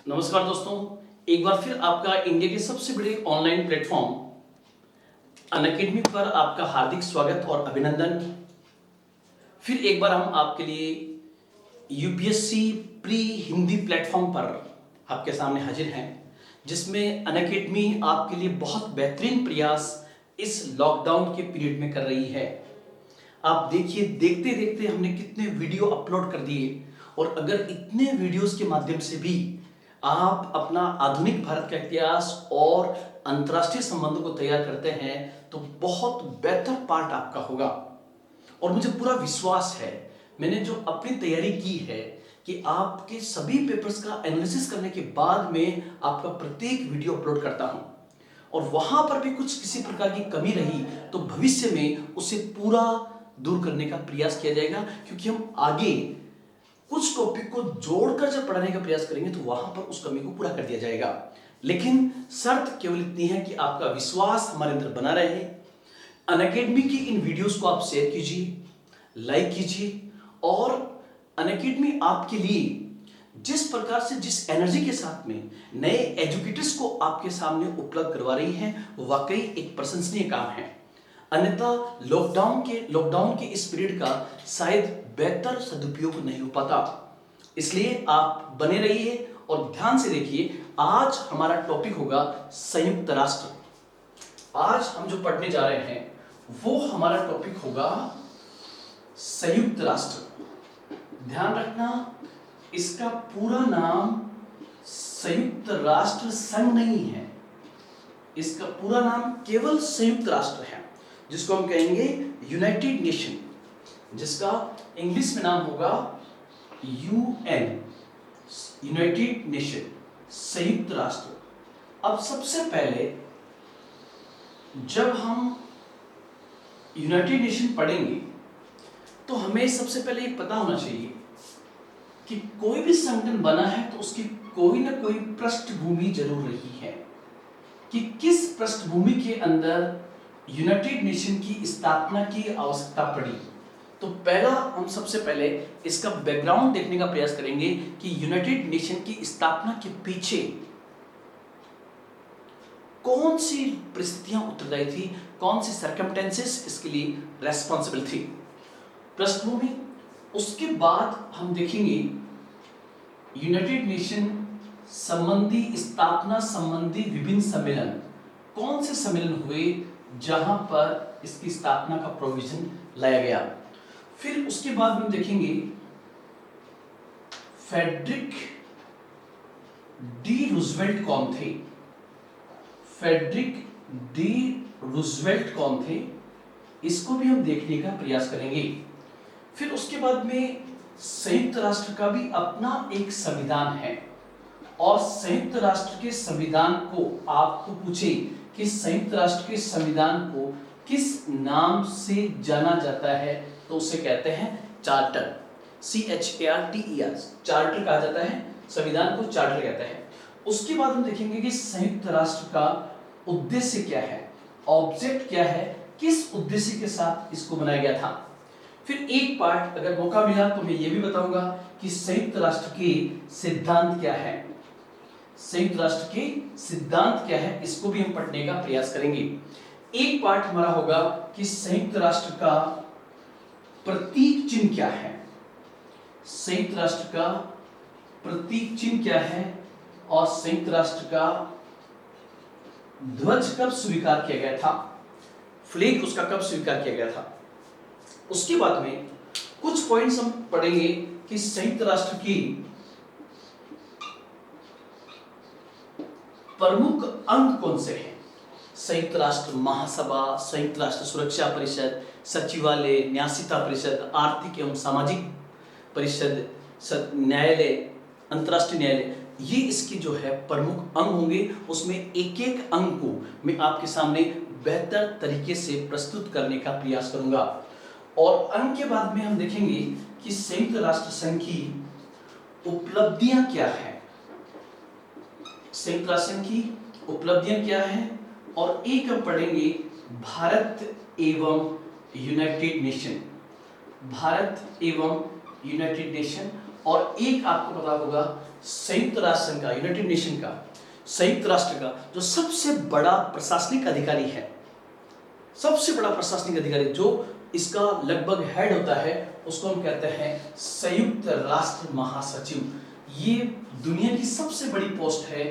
नमस्कार दोस्तों, एक बार फिर आपका इंडिया के सबसे बड़े ऑनलाइन प्लेटफॉर्म अनअकैडमी पर आपका हार्दिक स्वागत और अभिनंदन। फिर एक बार हम आपके लिए यूपीएससी प्री हिंदी प्लेटफॉर्म पर आपके सामने हाजिर हैं, जिसमें अनअकैडमी आपके लिए बहुत बेहतरीन प्रयास इस लॉकडाउन के पीरियड में कर रही है। आप देखिए, देखते देखते हमने कितने वीडियो अपलोड कर दिए, और अगर इतने वीडियोस के माध्यम से भी आप अपना आधुनिक भारत का इतिहास और अंतर्राष्ट्रीय संबंधों को तैयार करते हैं तो बहुत बेहतर पार्ट आपका होगा। और मुझे पूरा विश्वास है, मैंने जो अपनी तैयारी की है कि आपके सभी पेपर्स का एनालिसिस करने के बाद में आपका प्रत्येक वीडियो अपलोड करता हूं, और वहां पर भी कुछ किसी प्रकार की कमी रही तो भविष्य में उसे पूरा दूर करने का प्रयास किया जाएगा, क्योंकि हम आगे कुछ टॉपिक को जोड़कर जब पढ़ाने का प्रयास करेंगे तो वहां पर उस कमी को पूरा कर दिया जाएगा। लेकिन शर्त केवल इतनी है कि आपका विश्वास हमारे अंदर बना रहे। अनअकैडमी की इन वीडियोस को आप शेयर कीजिए, लाइक कीजिए, और अनअकैडमी आपके लिए जिस प्रकार से, जिस एनर्जी के साथ में नए एजुकेटर्स को आपके सामने उपलब्ध करवा रही है, वो वाकई एक प्रशंसनीय काम है। अन्यथा लॉकडाउन के इस पीरियड का शायद बेहतर सदुपयोग नहीं हो पाता। इसलिए आप बने रहिए और ध्यान से देखिए। आज हमारा टॉपिक होगा संयुक्त राष्ट्र। आज हम जो पढ़ने जा रहे हैं वो हमारा टॉपिक होगा संयुक्त राष्ट्र। ध्यान रखना, इसका पूरा नाम संयुक्त राष्ट्र संघ नहीं है, इसका पूरा नाम केवल संयुक्त राष्ट्र है, जिसको हम कहेंगे यूनाइटेड नेशन, जिसका इंग्लिश में नाम होगा यूएन, यूनाइटेड नेशन, संयुक्त राष्ट्र। अब सबसे पहले जब हम यूनाइटेड नेशन पढ़ेंगे तो हमें सबसे पहले ये पता होना चाहिए कि कोई भी संगठन बना है तो उसकी कोई ना कोई पृष्ठभूमि जरूर रही है, कि किस पृष्ठभूमि के अंदर यूनाइटेड नेशन की स्थापना की आवश्यकता पड़ी। तो पहला हम सबसे पहले इसका बैकग्राउंड देखने का प्रयास करेंगे कि यूनाइटेड नेशन की स्थापना के पीछे कौन सी परिस्थितियां उत्तरदायी थी, कौन सी सर्कमस्टेंसेस इसके लिए रेस्पॉन्सिबल थी। पृष्ठभूमि, उसके बाद हम देखेंगे यूनाइटेड नेशन संबंधी, स्थापना संबंधी विभिन्न सम्मेलन, कौन से सम्मेलन हुए जहां पर इसकी स्थापना का प्रोविजन लाया गया। फिर उसके बाद हम देखेंगे फ्रेडरिक डी रूजवेल्ट कौन थे, फ्रेडरिक डी रूजवेल्ट कौन थे, इसको भी हम देखने का प्रयास करेंगे। फिर उसके बाद में संयुक्त राष्ट्र का भी अपना एक संविधान है, और संयुक्त राष्ट्र के संविधान को आपको पूछे कि संयुक्त राष्ट्र के संविधान को किस नाम से जाना जाता है, तो उसे कहते हैं चार्टर, CHARTER, चार्टर कहा जाता है, संविधान को चार्टर कहते हैं। उसके बाद हम देखेंगे कि संयुक्त राष्ट्र का उद्देश्य क्या है, ऑब्जेक्ट क्या है, किस उद्देश्य के साथ इसको बनाया गया था। फिर एक पार्ट अगर मौका मिला तो मैं ये भी बताऊंगा कि संयुक्त राष्ट्र के सिद्धांत क्या है, संयुक्त राष्ट्र के सिद्धांत क्या है, इसको भी हम पढ़ने का प्रयास करेंगे। एक पार्ट हमारा होगा कि संयुक्त राष्ट्र का प्रतीक चिन्ह क्या है, संयुक्त राष्ट्र का प्रतीक चिन्ह क्या है, और संयुक्त राष्ट्र का ध्वज कब स्वीकार किया गया था, फ्लैग उसका कब स्वीकार किया गया था। उसके बाद में कुछ पॉइंट्स हम पढ़ेंगे कि संयुक्त राष्ट्र की प्रमुख अंग कौन से हैं, संयुक्त राष्ट्र महासभा, संयुक्त राष्ट्र सुरक्षा परिषद, सचिवालय, न्यासिता परिषद, आर्थिक एवं सामाजिक परिषद, न्यायालय, अंतर्राष्ट्रीय न्यायालय, ये इसके जो है प्रमुख अंग होंगे। उसमें एक एक अंग को मैं आपके सामने बेहतर तरीके से प्रस्तुत करने का प्रयास करूंगा। और अंग के बाद में हम देखेंगे कि संयुक्त राष्ट्र संघ की उपलब्धियां क्या है, संयुक्त राष्ट्र संघ की उपलब्धियां क्या है, और एक हम पढ़ेंगे भारत एवं यूनाइटेड नेशन, भारत एवं यूनाइटेड नेशन, और एक आपको पता होगा संयुक्त राष्ट्र संघ का, यूनाइटेड नेशन का, संयुक्त राष्ट्र का जो सबसे बड़ा प्रशासनिक अधिकारी है, सबसे बड़ा प्रशासनिक अधिकारी जो इसका लगभग हेड होता है, उसको हम कहते हैं संयुक्त राष्ट्र महासचिव। ये दुनिया की सबसे बड़ी पोस्ट है,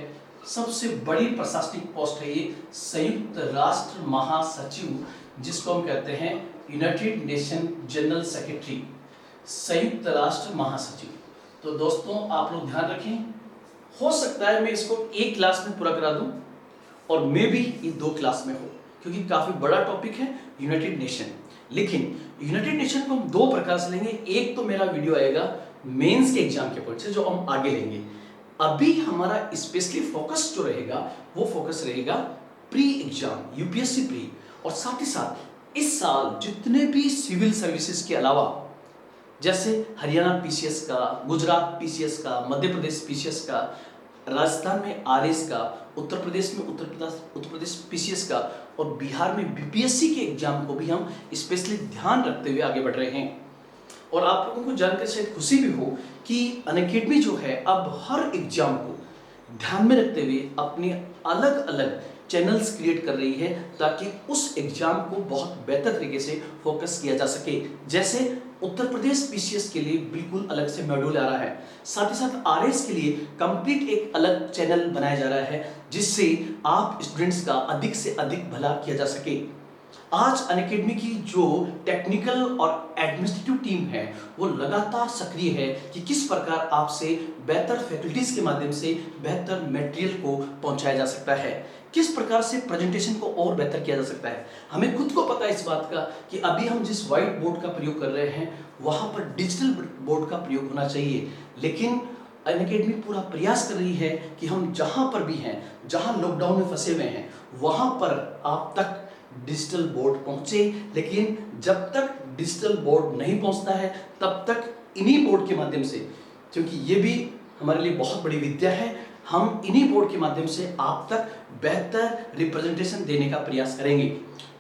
सबसे बड़ी प्रशासनिक पोस्ट है ये संयुक्त राष्ट्र महासचिव, जिसको हम कहते हैं यूनाइटेड नेशन जनरल सेक्रेटरी, संयुक्त राष्ट्र महासचिव। तो दोस्तों आप लोग ध्यान रखें, हो सकता है मैं इसको एक क्लास में पूरा करा दूं और मे भी ये 2 क्लास में हो, क्योंकि काफी बड़ा टॉपिक है यूनाइटेड नेशन। लेकिन यूनाइटेड नेशन को हम 2 प्रकार से लेंगे। एक तो मेरा वीडियो आएगा मेंस के एग्जाम के पॉइंट से, जो हम आगे लेंगे। अभी हमारा स्पेशली फोकस जो रहेगा वो फोकस रहेगा प्री एग्जाम, यूपीएससी प्री, और साथ ही साथ इस साल जितने भी सिविल सर्विसेज के अलावा, जैसे हरियाणा पीसीएस का, गुजरात पीसीएस का, मध्य प्रदेश पीसीएस का, राजस्थान में आरएस का, उत्तर प्रदेश में उत्तर प्रदेश पीसीएस का, और बिहार में बीपीएससी के एग्जाम को भी हम स्पेशली ध्यान रखते हुए आगे बढ़ रहे हैं। और आप लोगों को जानकर शायद खुशी भी हो कि अनअकैडमी जो है अब हर एग्जाम को ध्यान में रखते हुए अपने अलग अलग चैनल्स क्रिएट कर रही है, ताकि उस एग्जाम को बहुत बेहतर तरीके से फोकस किया जा सके। जैसे उत्तर प्रदेश पीसीएस के लिए बिल्कुल अलग से मॉड्यूल आ रहा है, साथ ही साथ आरएस के लिए कंप्लीट एक अलग चैनल बनाया जा रहा है, जिससे आप स्टूडेंट्स का अधिक से अधिक भला किया जा सके। आज अनअकैडमी की जो टेक्निकल और एडमिनिस्ट्रेटिव टीम है वो लगातार सक्रिय है कि किस प्रकार आपसे बेहतर फैकल्टीज के माध्यम से बेहतर मटेरियल को पहुंचाया जा सकता है, किस प्रकार से प्रेजेंटेशन को और बेहतर किया जा सकता है। हमें खुद को पता है इस बात का कि अभी हम जिस व्हाइट बोर्ड का प्रयोग कर रहे हैं वहां पर डिजिटल बोर्ड का प्रयोग होना चाहिए, लेकिन अनअकैडमी पूरा प्रयास कर रही है कि हम जहां पर भी हैं, जहां लॉकडाउन में फंसे हुए हैं, वहां पर आप तक डिजिटल बोर्ड पहुंचे। लेकिन जब तक डिजिटल बोर्ड नहीं पहुंचता है तब तक इन्हीं बोर्ड के माध्यम से, क्योंकि ये भी हमारे लिए बहुत बड़ी विद्या है, हम इन्हीं बोर्ड के माध्यम से आप तक बेहतर रिप्रेजेंटेशन देने का प्रयास करेंगे।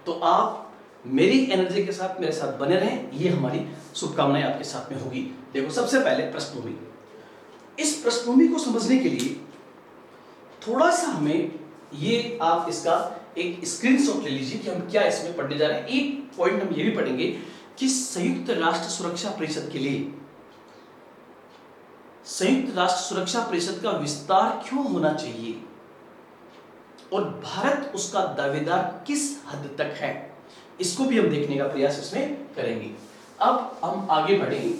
तो आप मेरी एनर्जी के साथ मेरे साथ बने रहें, ये हमारी शुभकामनाएं आपके साथ में होगी। देखो, सबसे पहले पृष्ठभूमि। इस पृष्ठभूमि को समझने के लिए थोड़ा सा हमें ये आप इसका एक स्क्रीनशॉट ले लीजिए कि हम क्या इसमें पढ़ने जा रहे हैं। एक पॉइंट हम ये भी पढ़ेंगे कि संयुक्त राष्ट्र सुरक्षा परिषद के लिए, संयुक्त राष्ट्र सुरक्षा परिषद का विस्तार क्यों होना चाहिए और भारत उसका दावेदार किस हद तक है, इसको भी हम देखने का प्रयास इसमें करेंगे। अब हम आगे बढ़ेंगे।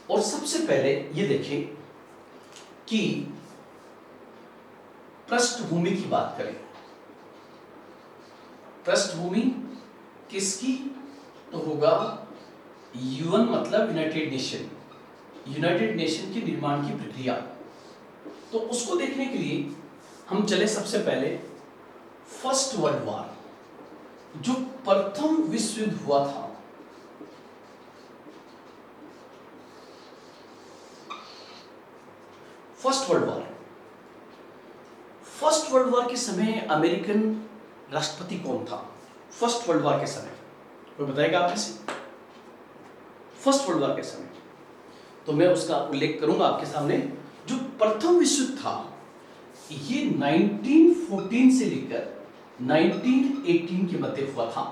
और सबसे पहले ये देखें कि पृष्ठभूमि की बात करें। पृष्ठभूमि किसकी? तो होगा यूएन, मतलब यूनाइटेड नेशन, यूनाइटेड नेशन के निर्माण की प्रक्रिया। तो उसको देखने के लिए हम चले सबसे पहले फर्स्ट वर्ल्ड वॉर, जो प्रथम विश्व युद्ध हुआ था। First world war, first world war के समय अमेरिकन राष्ट्रपति कौन था? फर्स्ट वर्ल्ड वॉर के समय कोई बताएगा आप में से? फर्स्ट वर्ल्ड वॉर के समय तो मैं उसका उल्लेख करूंगा आपके सामने। जो प्रथम विश्व युद्ध था ये 1914 से लेकर 1918 के मध्य हुआ था।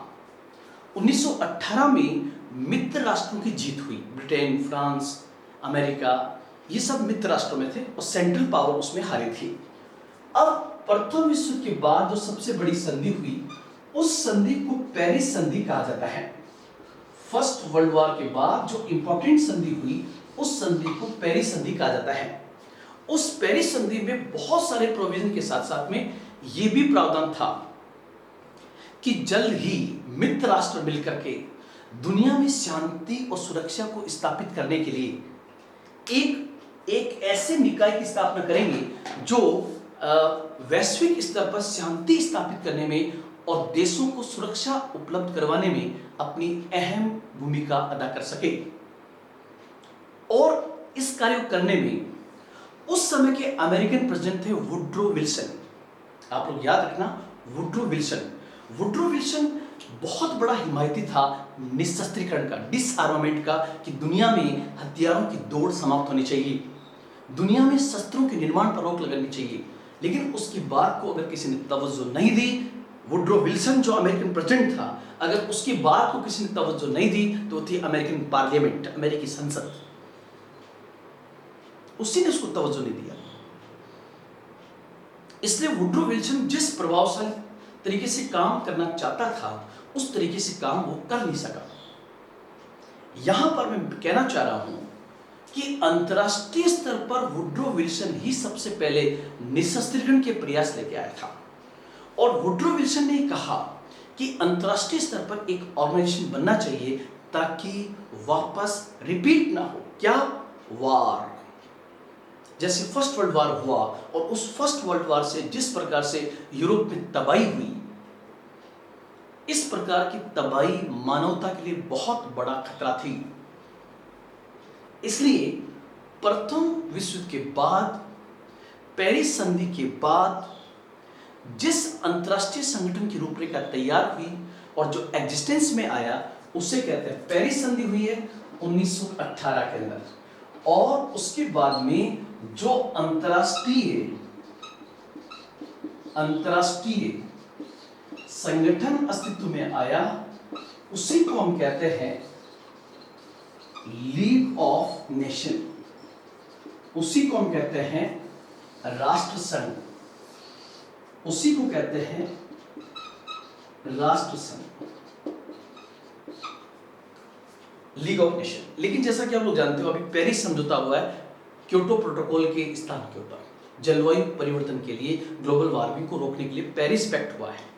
1918 में मित्र राष्ट्रों की जीत हुई। ब्रिटेन, फ्रांस, अमेरिका, ये सब मित्र राष्ट्रों में थे और सेंट्रल पावर उसमें हारी थी। अब प्रथम विश्व युद्ध के बाद जो सबसे बड़ी संधि हुई, उस संधि को पेरिस संधि कहा जाता है। फर्स्ट वर्ल्ड वॉर के बाद जो इंपॉर्टेंट संधि हुई, उस संधि को पेरिस संधि कहा जाता है। उस पेरिस संधि में बहुत सारे प्रोविजन के साथ साथ में यह भी प्रावधान था कि जल्द ही मित्र राष्ट्र मिलकर के दुनिया में शांति और सुरक्षा को स्थापित करने के लिए एक ऐसे निकाय की स्थापना करेंगे जो वैश्विक स्तर पर शांति स्थापित करने में और देशों को सुरक्षा उपलब्ध करवाने में अपनी अहम भूमिका अदा कर सके। और इस कार्य को करने में उस समय के अमेरिकन प्रेसिडेंट थे वुड्रो विल्सन। आप लोग याद रखना, वुड्रो विल्सन। वुड्रो विल्सन बहुत बड़ा हिमायती था निशस्त्रीकरण का, डिसआर्मामेंट का, कि दुनिया में हथियारों की दौड़ समाप्त होनी चाहिए, दुनिया में शस्त्रों के निर्माण पर रोक लगानी चाहिए। लेकिन उसकी बात को अगर किसी ने तवज्जो नहीं दी, वुड्रो विल्सन जो अमेरिकन प्रेसिडेंट था, अगर उसकी बात को किसी ने तवज्जो नहीं दी तो थी अमेरिकन पार्लियामेंट, अमेरिकी संसद, उसी ने उसको तवज्जो नहीं दिया। इसलिए वुड्रो विल्सन जिस प्रभावशाली तरीके से काम करना चाहता था उस तरीके से काम वो कर नहीं सका। यहां पर मैं कहना चाह रहा हूं कि अंतरराष्ट्रीय स्तर पर वुड्रो विल्सन ही सबसे पहले निशस्त्रीकरण के प्रयास लेके आया था। और वुड्रो विल्सन ने कहा कि अंतरराष्ट्रीय स्तर पर एक ऑर्गेनाइजेशन बनना चाहिए ताकि वापस रिपीट ना हो, क्या, वार। जैसे फर्स्ट वर्ल्ड वार हुआ और उस फर्स्ट वर्ल्ड वार से जिस प्रकार से यूरोप में तबाही हुई, इस प्रकार की तबाही मानवता के लिए बहुत बड़ा खतरा थी। इसलिए प्रथम विश्व युद्ध के बाद, पेरिस संधि के बाद जिस अंतरराष्ट्रीय संगठन की रूपरेखा तैयार हुई और जो एग्जिस्टेंस में आया उसे कहते हैं, पेरिस संधि हुई है 1918 के अंदर, और उसके बाद में जो अंतरराष्ट्रीय संगठन अस्तित्व में आया उसी को हम कहते हैं लीग ऑफ नेशन, उसी को हम कहते हैं राष्ट्र संघ, उसी को कहते हैं राष्ट्र संघ, लीग ऑफ नेशन। लेकिन जैसा कि आप लोग जानते हो अभी पेरिस समझौता हुआ है क्योटो प्रोटोकॉल के स्थान के ऊपर, जलवायु परिवर्तन के लिए, ग्लोबल वार्मिंग को रोकने के लिए पेरिस पैक्ट हुआ है।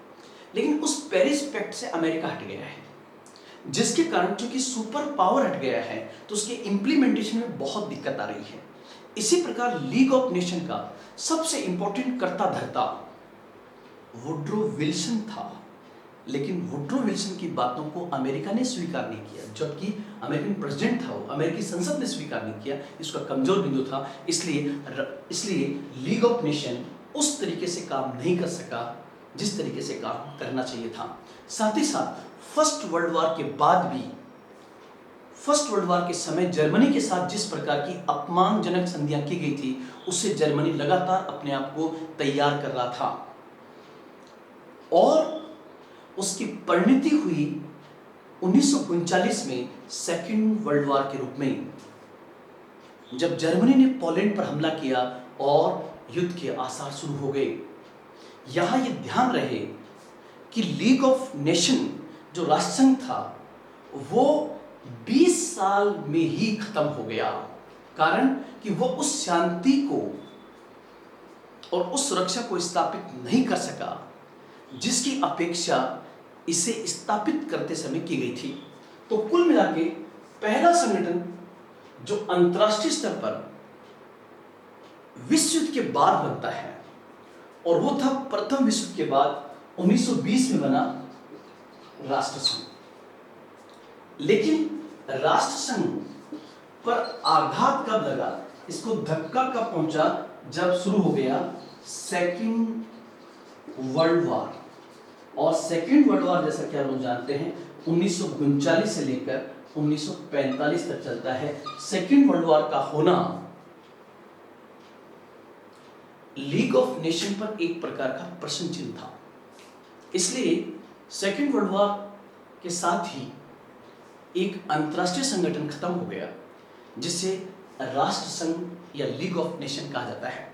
लेकिन उस पेरिस पैक्ट से अमेरिका हट गया है, जिसके कारण चूंकि सुपर पावर हट गया है तो उसके इंप्लीमेंटेशन में बहुत दिक्कत आ रही है। इसी प्रकार लीग ऑफ नेशन का सबसे इंपॉर्टेंट कर्ता धर्ता वुड्रो विल्सन था, लेकिन वुड्रो विल्सन की बातों को अमेरिका ने स्वीकार नहीं किया, जबकि अमेरिकन प्रेसिडेंट था वो, अमेरिकी संसद ने स्वीकार नहीं किया, इसका कमजोर बिंदु था। इसलिए लीग ऑफ नेशन उस तरीके से काम नहीं कर सका जिस तरीके से काम करना चाहिए था। साथ ही साथ फर्स्ट वर्ल्ड वार के बाद भी, फर्स्ट वर्ल्ड वार के समय जर्मनी के साथ जिस प्रकार की अपमानजनक संधियां की गई थी उससे जर्मनी लगातार अपने आप को तैयार कर रहा था, और उसकी परिणति हुई 1939 में सेकेंड वर्ल्ड वार के रूप में, जब जर्मनी ने पोलैंड पर हमला किया और युद्ध के आसार शुरू हो गए। यहां यह ध्यान रहे कि लीग ऑफ नेशन जो राष्ट्रसंघ था वो 20 साल में ही खत्म हो गया, कारण कि वो उस शांति को और उस सुरक्षा को स्थापित नहीं कर सका जिसकी अपेक्षा इसे स्थापित करते समय की गई थी। तो कुल मिलाके पहला संगठन जो अंतरराष्ट्रीय स्तर पर विश्व युद्ध के बाद बनता है और वो था प्रथम विश्व युद्ध के बाद 1920 में बना राष्ट्रसंघ। लेकिन राष्ट्रसंघ पर आघात कब लगा, इसको धक्का कब पहुंचा, जब शुरू हो गया सेकेंड वर्ल्ड वार। और सेकेंड वर्ल्ड वार जैसा कि आप लोग जानते हैं 1939 से लेकर 1945 तक चलता है। सेकेंड वर्ल्ड वार का होना लीग ऑफ नेशन पर एक प्रकार का प्रश्न चिन्ह था। इसलिए सेकेंड वर्ल्ड वार के साथ ही एक अंतरराष्ट्रीय संगठन खत्म हो गया जिसे राष्ट्र संघ या लीग ऑफ नेशन कहा जाता है।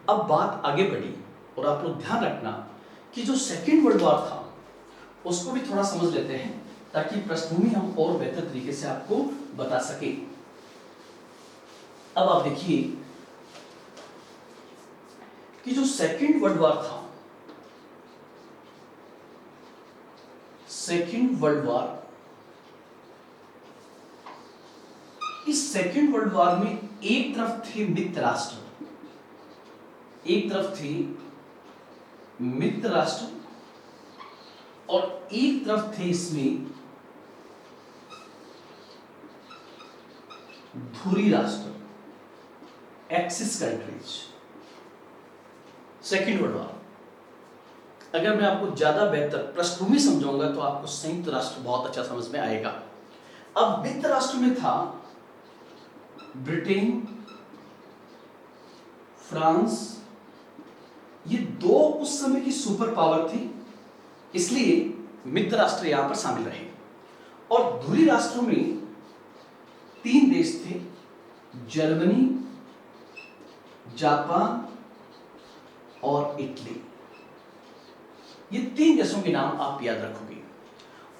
अब बात आगे बढ़ी और आप लोग ध्यान रखना कि जो सेकेंड वर्ल्ड वॉर था उसको भी थोड़ा समझ लेते हैं ताकि पृष्ठभूमि हम और बेहतर तरीके से आपको बता सके। अब आप देखिए कि जो सेकेंड वर्ल्ड वॉर था, सेकेंड वर्ल्ड वॉर, इस सेकेंड वर्ल्ड वॉर में एक तरफ थे मित्र राष्ट्र, एक तरफ थी मित्र राष्ट्र और एक तरफ थे इसमें धुरी राष्ट्र, axis countries. Second world war अगर मैं आपको ज्यादा बेहतर पृष्ठभूमि समझाऊंगा तो आपको संयुक्त राष्ट्र बहुत अच्छा समझ में आएगा। अब मित्र राष्ट्र में था ब्रिटेन, फ्रांस, ये दो उस समय की सुपर पावर थी, इसलिए मित्र राष्ट्र यहां पर शामिल रहे। और धुरी राष्ट्रों में 3 देश थे, जर्मनी, जापान और इटली। ये 3 देशों के नाम आप याद रखोगे।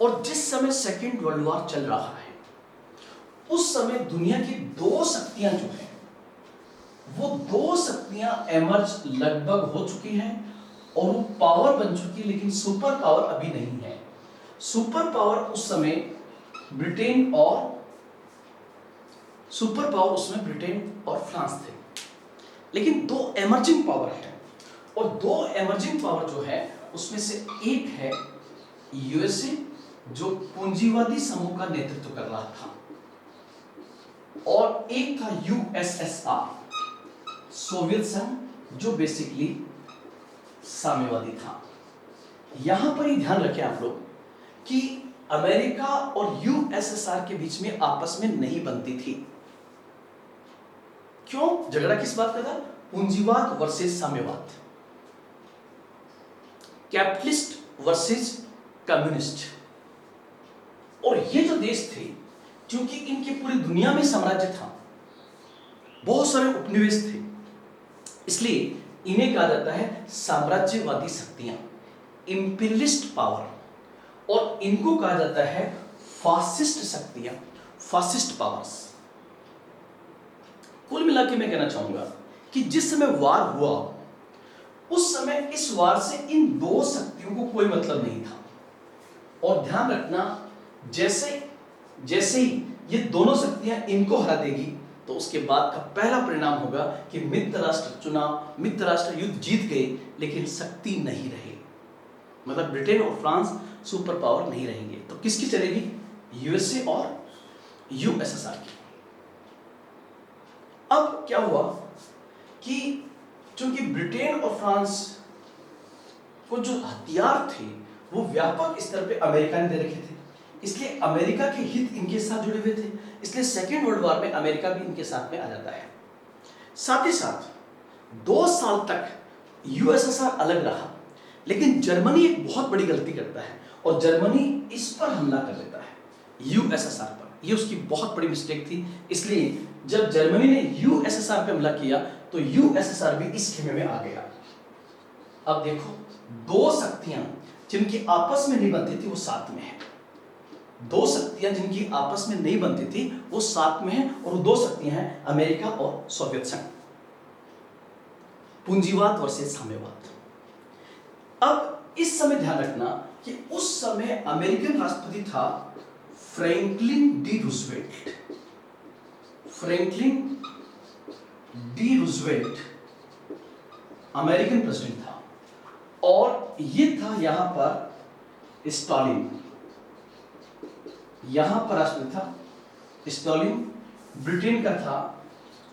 और जिस समय सेकेंड वर्ल्ड वॉर चल रहा है उस समय दुनिया की 2 शक्तियां जो है वो 2 शक्तियां एमर्ज लगभग हो चुकी हैं और वो पावर बन चुकी है, लेकिन सुपर पावर अभी नहीं है। सुपर पावर उस समय ब्रिटेन और फ्रांस थे, लेकिन 2 एमर्जिंग पावर है। और 2 एमर्जिंग पावर जो है उसमें से एक है यूएसए, जो पूंजीवादी समूह का नेतृत्व कर रहा था, और एक था यूएसएसआर, सोवियत संघ, जो बेसिकली साम्यवादी था। यहां पर ही ध्यान रखें आप लोग कि अमेरिका और यूएसएसआर के बीच में आपस में नहीं बनती थी। क्यों? झगड़ा किस बात का था? पूंजीवाद वर्सेस साम्यवाद, कैपिटलिस्ट वर्सेस कम्युनिस्ट। और ये जो देश थे, क्योंकि इनकी पूरी दुनिया में साम्राज्य था, बहुत सारे उपनिवेश थे, इसलिए इन्हें कहा जाता है साम्राज्यवादी शक्तियां, इंपीरियलिस्ट पावर। और इनको कहा जाता है फासिस्ट शक्तियां, फासिस्ट पावर्स। कुल मिला के मैं कहना चाहूंगा कि जिस समय वार हुआ उस समय इस वार से इन 2 शक्तियों को कोई मतलब नहीं था। और ध्यान रखना, जैसे ही ये दोनों शक्तियां इनको हरा देगी तो उसके बाद का पहला परिणाम होगा कि मित्र राष्ट्र युद्ध जीत गए, लेकिन शक्ति नहीं रहे। मतलब ब्रिटेन और फ्रांस सुपर पावर नहीं रहेंगे, तो किसकी चलेगी? यूएसए और यूएसएसआर की। अब क्या हुआ कि चूंकि ब्रिटेन और फ्रांस को जो हथियार थे वो व्यापक स्तर पे अमेरिका ने दे रखे थे, इसलिए अमेरिका के हित इनके साथ जुड़े हुए थे, इसलिए सेकेंड वर्ल्ड वॉर में अमेरिका भी इनके साथ में आ जाता है। साथ ही साथ 2 साल तक यूएसएसआर अलग रहा, लेकिन जर्मनी एक बहुत बड़ी गलती करता है और जर्मनी इस पर हमला कर लेता है, यूएसएसआर पर। यह उसकी बहुत बड़ी मिस्टेक थी, इसलिए जब जर्मनी ने यूएसएसआर पे हमला किया तो यूएसएसआर भी इस खेमे में आ गया। अब देखो, 2 शक्तियां जिनकी आपस में नहीं बनती थी वो साथ में है। 2 शक्तियां जिनकी आपस में नहीं बनती थी वो साथ में है, और वो 2 शक्तियां हैं अमेरिका और सोवियत संघ। पूंजीवाद वर्सेस साम्यवाद। अब इस समय ध्यान रखना कि उस समय अमेरिकन राष्ट्रपति था Franklin D Roosevelt. Franklin D Roosevelt American president था, और ये था यहां पर स्टालिन, यहां पर राष्ट्रपति था स्टालिन। ब्रिटेन का था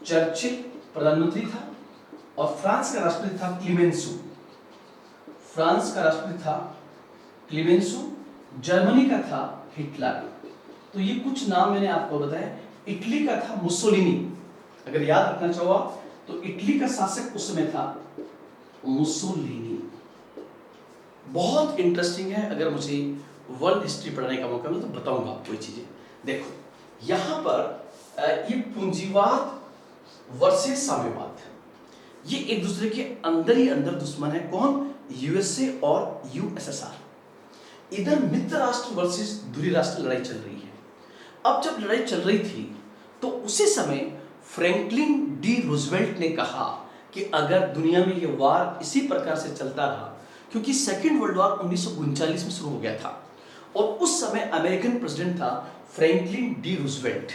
चर्चिल, प्रधानमंत्री था, और फ्रांस का राष्ट्रपति था क्लीमेंसो। फ्रांस का राष्ट्रपति था क्लीमेंसो, जर्मनी का था हिटलर। तो ये कुछ नाम मैंने आपको बताया। इटली का था मुसोलिनी। अगर याद रखना चाहो आप तो इटली का शासक उस समय था मुसोलिनी। बहुत इंटरेस्टिंग है, अगर मुझे वर्ल्ड हिस्ट्री पढ़ने का मौका मिले तो बताऊंगा आपको ये चीजें। देखो यहां पर ये पूंजीवाद वर्सेस साम्यवाद, ये एक दूसरे के अंदर ही अंदर दुश्मन है। कौन? यूएसए और यूएसएसआर। इधर मित्र राष्ट्र वर्सेस धुरी राष्ट्र लड़ाई चल रही है। अब जब लड़ाई चल रही थी तो उसी समय फ्रैंकलिन डी रूजवेल्ट ने कहा कि अगर दुनिया में ये वार इसी प्रकार से चलता रहा, क्योंकि सेकेंड वर्ल्ड वॉर 1939 में शुरू हो गया था और उस समय अमेरिकन प्रेसिडेंट था फ्रैंकलिन डी रूजवेल्ट।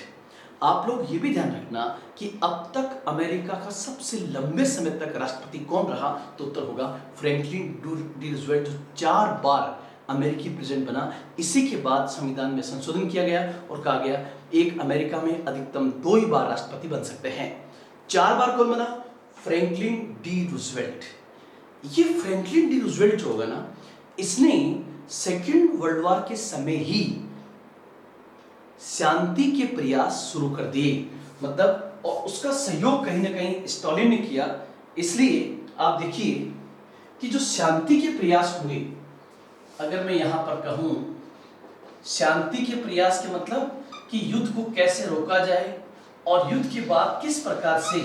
आप लोग ये भी ध्यान रखना कि अब तक अमेरिका का सबसे लंबे समय तक राष्ट्रपति कौन रहा, तो उत्तर होगा फ्रैंकलिन डी रूजवेल्ट, जो 4 बार अमेरिकी प्रेसिडेंट बना। इसी के बाद संविधान में संशोधन किया गया और कहा गया एक अमेरिका में अधिकतम 2 ही बार राष्ट्रपति बन सकते हैं। 4 बार कौन बना? Franklin D Roosevelt. ये फ्रैंकलिन डी रूजवेल्ट जो होगा ना, इसने सेकेंड वर्ल्ड वॉर के समय ही शांति के प्रयास शुरू कर दिए, मतलब और उसका सहयोग कहीं ना कहीं स्टालिन ने किया। इसलिए आप देखिए कि जो शांति के प्रयास हुए, अगर मैं यहां पर कहूं शांति के प्रयास के मतलब कि युद्ध को कैसे रोका जाए और युद्ध के बाद किस प्रकार से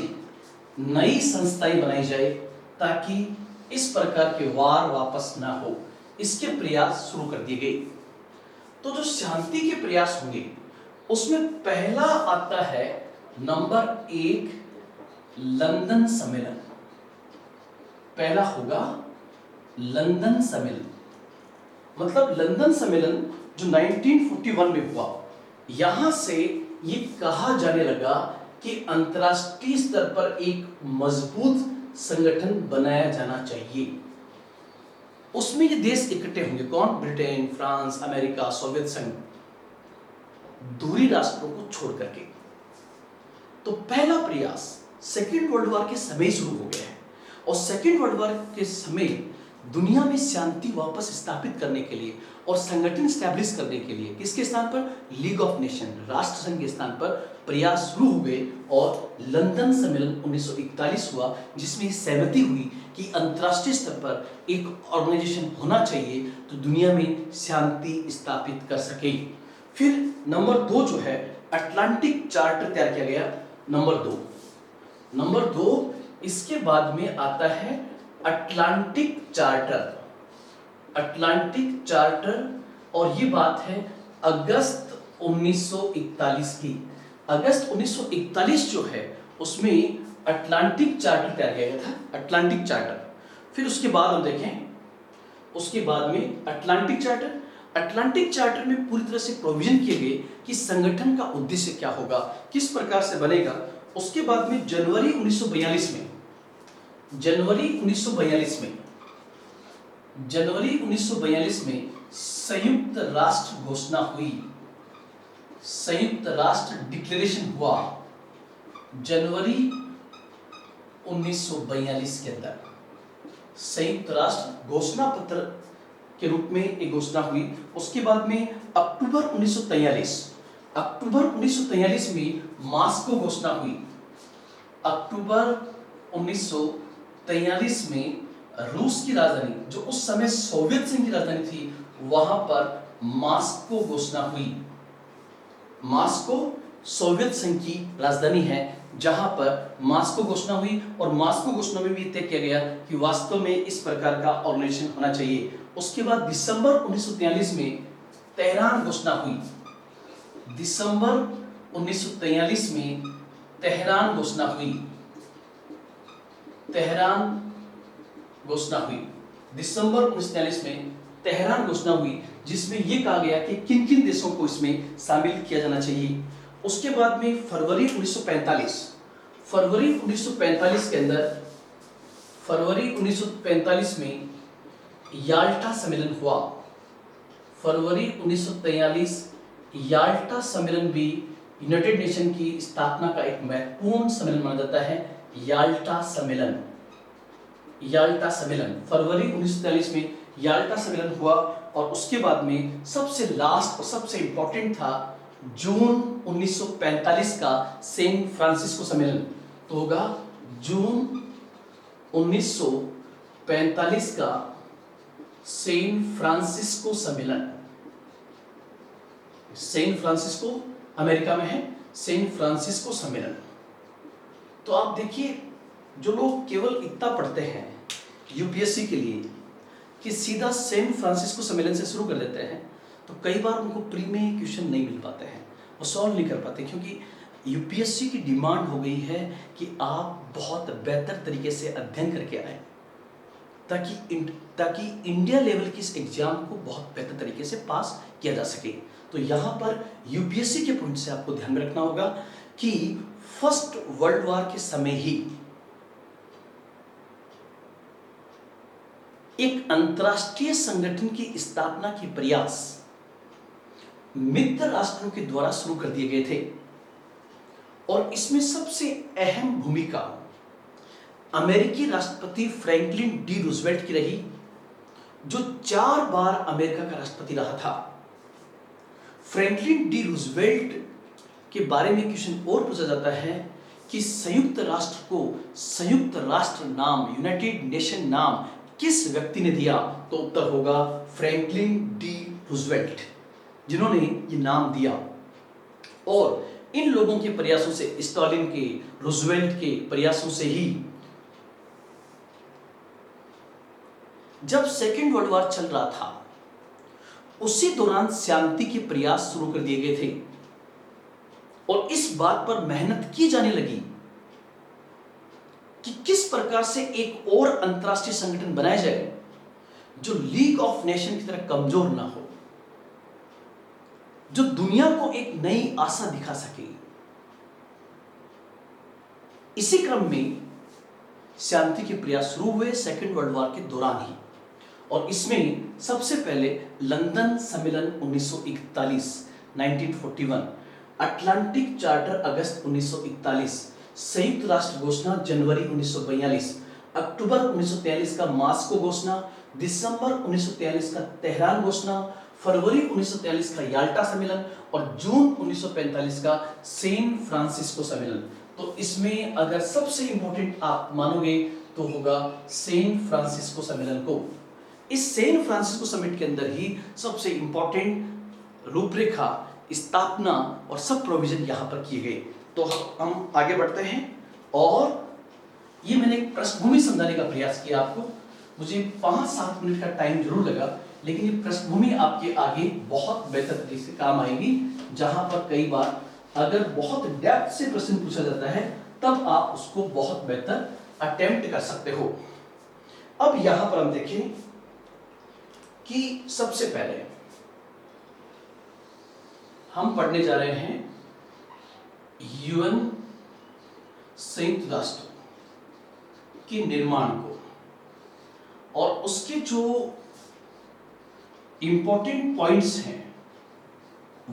नई संस्थाएं बनाई जाए ताकि इस प्रकार के वार वापस ना हो, इसके प्रयास शुरू कर दिए गए। तो जो शांति के प्रयास होंगे उसमें पहला आता है नंबर 1 लंदन सम्मेलन। पहला होगा लंदन सम्मेलन, मतलब लंदन सम्मेलन जो 1941 में हुआ। यहां से ये कहा जाने लगा कि अंतरराष्ट्रीय स्तर पर एक मजबूत संगठन बनाया जाना चाहिए। उसमें ये देश इकट्ठे होंगे, कौन? ब्रिटेन, फ्रांस, अमेरिका, सोवियत संघ, दूरी राष्ट्रों को छोड़ करके। तो पहला प्रयास सेकेंड वर्ल्ड वॉर के समय शुरू हो गया है और सेकेंड वर्ल्ड वॉर के समय दुनिया में शांति वापस स्थापित करने के लिए और संगठन स्टैब्लिश करने के लिए किसके स्थान पर? लीग ऑफ नेशन, राष्ट्र संघ के स्थान पर प्रयास शुरू हुए और लंदन सम्मेलन 1941 हुआ, जिसमें सहमति हुई कि अंतर्राष्ट्रीय स्तर पर एक ऑर्गेनाइजेशन होना चाहिए तो दुनिया में शांति स्थापित कर सके। फिर नंबर 2 जो है अटलांटिक चार्टर तैयार किया गया। नंबर 2 इसके बाद में आता है अटलांटिक चार्टर और ये बात है अगस्त 1941 की। अगस्त 1941 जो है उसमें अटलांटिक चार्टर तैयार किया गया था, अटलांटिक चार्टर। फिर उसके बाद हम देखें, उसके बाद में अटलांटिक चार्टर में पूरी तरह से प्रोविजन किए गए कि संगठन का उद्देश्य क्या होगा, किस प्रकार से बनेगा। उसके बाद में जनवरी 1942 में संयुक्त राष्ट्र घोषणा हुई, संयुक्त राष्ट्र डिक्लेरेशन हुआ जनवरी 1942 के अंदर। संयुक्त राष्ट्र घोषणा पत्र के रूप में एक घोषणा हुई। उसके बाद में अक्टूबर 1943 में मास्को घोषणा हुई। अक्टूबर 1943 में रूस की राजधानी, जो उस समय सोवियत संघ की राजधानी थी, वहां पर मास्को घोषणा हुई। मास्को सोवियत संघ की राजधानी है, जहां पर मास्को घोषणा हुई और मास्को घोषणा में भी तय किया गया कि वास्तव में इस प्रकार का ऑर्गेनाइजेशन होना चाहिए। उसके बाद दिसंबर 1943 में तेहरान घोषणा हुई। दिसंबर 1943 में तेहरान घोषणा हुई। दिसंबर 1943 में तेहरान घोषणा हुई, जिसमें यह कहा गया कि किन किन देशों को इसमें शामिल किया जाना चाहिए। उसके बाद में फरवरी 1945 के अंदर, फरवरी 1945 में याल्टा सम्मेलन हुआ। फरवरी 1943 याल्टा सम्मेलन भी यूनाइटेड नेशन की स्थापना का एक महत्वपूर्ण सम्मेलन माना जाता है। याल्टा सम्मेलन फरवरी 1943 में याल्टा सम्मेलन हुआ। और उसके बाद में सबसे लास्ट और सबसे इंपॉर्टेंट था जून 1945 का सैन फ्रांसिस्को सम्मेलन। तो होगा जून 1945 का सैन फ्रांसिस्को सम्मेलन। सैन फ्रांसिस्को अमेरिका में है, सैन फ्रांसिस्को सम्मेलन। तो आप देखिए, जो लोग केवल इतना पढ़ते हैं यूपीएससी के लिए कि सीधा सैन फ्रांसिस्को सम्मेलन से शुरू कर देते हैं, तो कई बार उनको प्री में क्वेश्चन नहीं मिल पाते हैं, वो सॉल्व नहीं कर पाते, क्योंकि यूपीएससी की डिमांड हो गई है कि आप बहुत बेहतर तरीके से अध्ययन करके आए, ताकि इंडिया लेवल की इस एग्जाम को बहुत बेहतर तरीके से पास किया जा सके। तो यहाँ पर यूपीएससी के पॉइंट से आपको ध्यान में रखना होगा कि फर्स्ट वर्ल्ड वॉर के समय ही एक अंतरराष्ट्रीय संगठन की स्थापना के प्रयास मित्र राष्ट्रों के द्वारा शुरू कर दिए गए थे और इसमें सबसे अहम भूमिका अमेरिकी राष्ट्रपति फ्रैंकलिन डी रूजवेल्ट की रही। जो 4 बार अमेरिका का राष्ट्रपति रहा था। फ्रैंकलिन डी रूजवेल्ट के बारे में क्वेश्चन और पूछा जाता है कि संयुक्त राष्ट्र को संयुक्त राष्ट्र नाम, यूनाइटेड नेशन नाम किस व्यक्ति ने दिया? तो उत्तर होगा फ्रैंकलिन डी रूजवेल्ट, जिन्होंने ये नाम दिया। और इन लोगों के प्रयासों से, स्टालिन के, रूजवेल्ट के प्रयासों से ही जब सेकेंड वर्ल्ड वॉर चल रहा था, उसी दौरान शांति के प्रयास शुरू कर दिए गए थे और इस बात पर मेहनत की जाने लगी कि किस प्रकार से एक और अंतरराष्ट्रीय संगठन बनाया जाए जो लीग ऑफ नेशन की तरह कमजोर ना हो, जो दुनिया को एक नई आशा दिखा सके। इसी क्रम में शांति के प्रयास शुरू हुए सेकेंड वर्ल्ड वॉर के दौरान ही, और इसमें सबसे पहले लंदन सम्मेलन 1941, 1941, अटलांटिक चार्टर अगस्त 1941, संयुक्त राष्ट्र घोषणा जनवरी 1942, अक्टूबर 1943 का मास्को घोषणा, दिसंबर 1943 का तेहरान घोषणा, फरवरी 1943 का याल्टा सम्मेलन और जून 1945 का सैन फ्रांसिस्को सम्मेलन। तो इसमें अगर सबसे इंपॉर्टेंट आप मानोगे तो होगा सैन फ्रांसिस्को सम्मेलन को। इस सैन फ्रांसिस्को समिट के अंदर ही सबसे इंपॉर्टेंट रूपरेखा, स्थापना और सब प्रोविजन यहां पर किए गए। तो हम आगे बढ़ते हैं और ये मैंने एक पृष्ठभूमि समझाने का प्रयास किया आपको। मुझे 5-7 मिनट का टाइम जरूर लगा, लेकिन ये पृष्ठभूमि आपके आगे बहुत बेहतर तरीके से काम आएगी, जहां पर कई बार अगर बहुत डेप्थ से प्रश्न पूछा जाता है तब आप उसको बहुत बेहतर अटेम्प्ट कर सकते हो। अब यहां पर हम देखें कि सबसे पहले हम पढ़ने जा रहे हैं यूएन संयुक्त राष्ट्र के निर्माण को, और उसके जो इंपॉर्टेंट पॉइंट्स हैं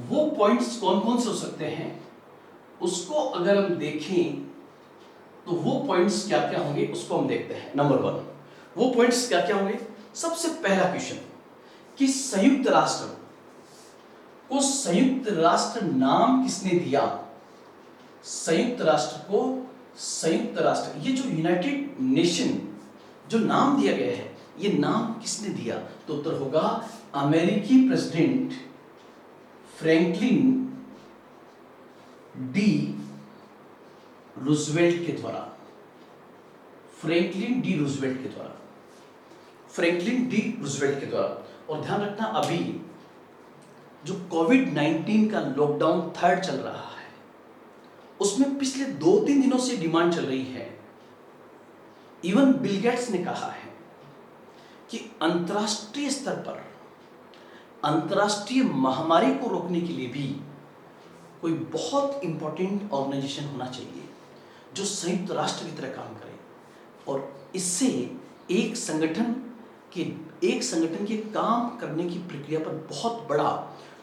वो पॉइंट्स कौन कौन से हो सकते हैं, उसको अगर हम देखें तो वो पॉइंट्स क्या क्या होंगे उसको हम देखते हैं। नंबर 1, वो पॉइंट्स क्या क्या होंगे। सबसे पहला क्वेश्चन कि संयुक्त राष्ट्र को संयुक्त राष्ट्र नाम किसने दिया? संयुक्त राष्ट्र को संयुक्त राष्ट्र, ये जो यूनाइटेड नेशन जो नाम दिया गया है, ये नाम किसने दिया? तो उत्तर होगा अमेरिकी प्रेसिडेंट फ्रैंकलिन डी रूजवेल्ट के द्वारा। फ्रैंकलिन डी रूजवेल्ट के द्वारा, फ्रैंकलिन डी रूजवेल्ट के द्वारा। और ध्यान रखना, अभी जो कोविड-19 का लॉकडाउन 3rd चल रहा है, उसमें पिछले 2-3 दिनों से डिमांड चल रही है। इवन बिल गेट्स ने कहा है कि अंतर्राष्ट्रीय स्तर पर अंतर्राष्ट्रीय महामारी को रोकने के लिए भी कोई बहुत इंपॉर्टेंट ऑर्गेनाइजेशन होना चाहिए जो संयुक्त राष्ट्र की तरह काम करे, और इससे एक संगठन के काम करने की प्रक्रिया पर बहुत बड़ा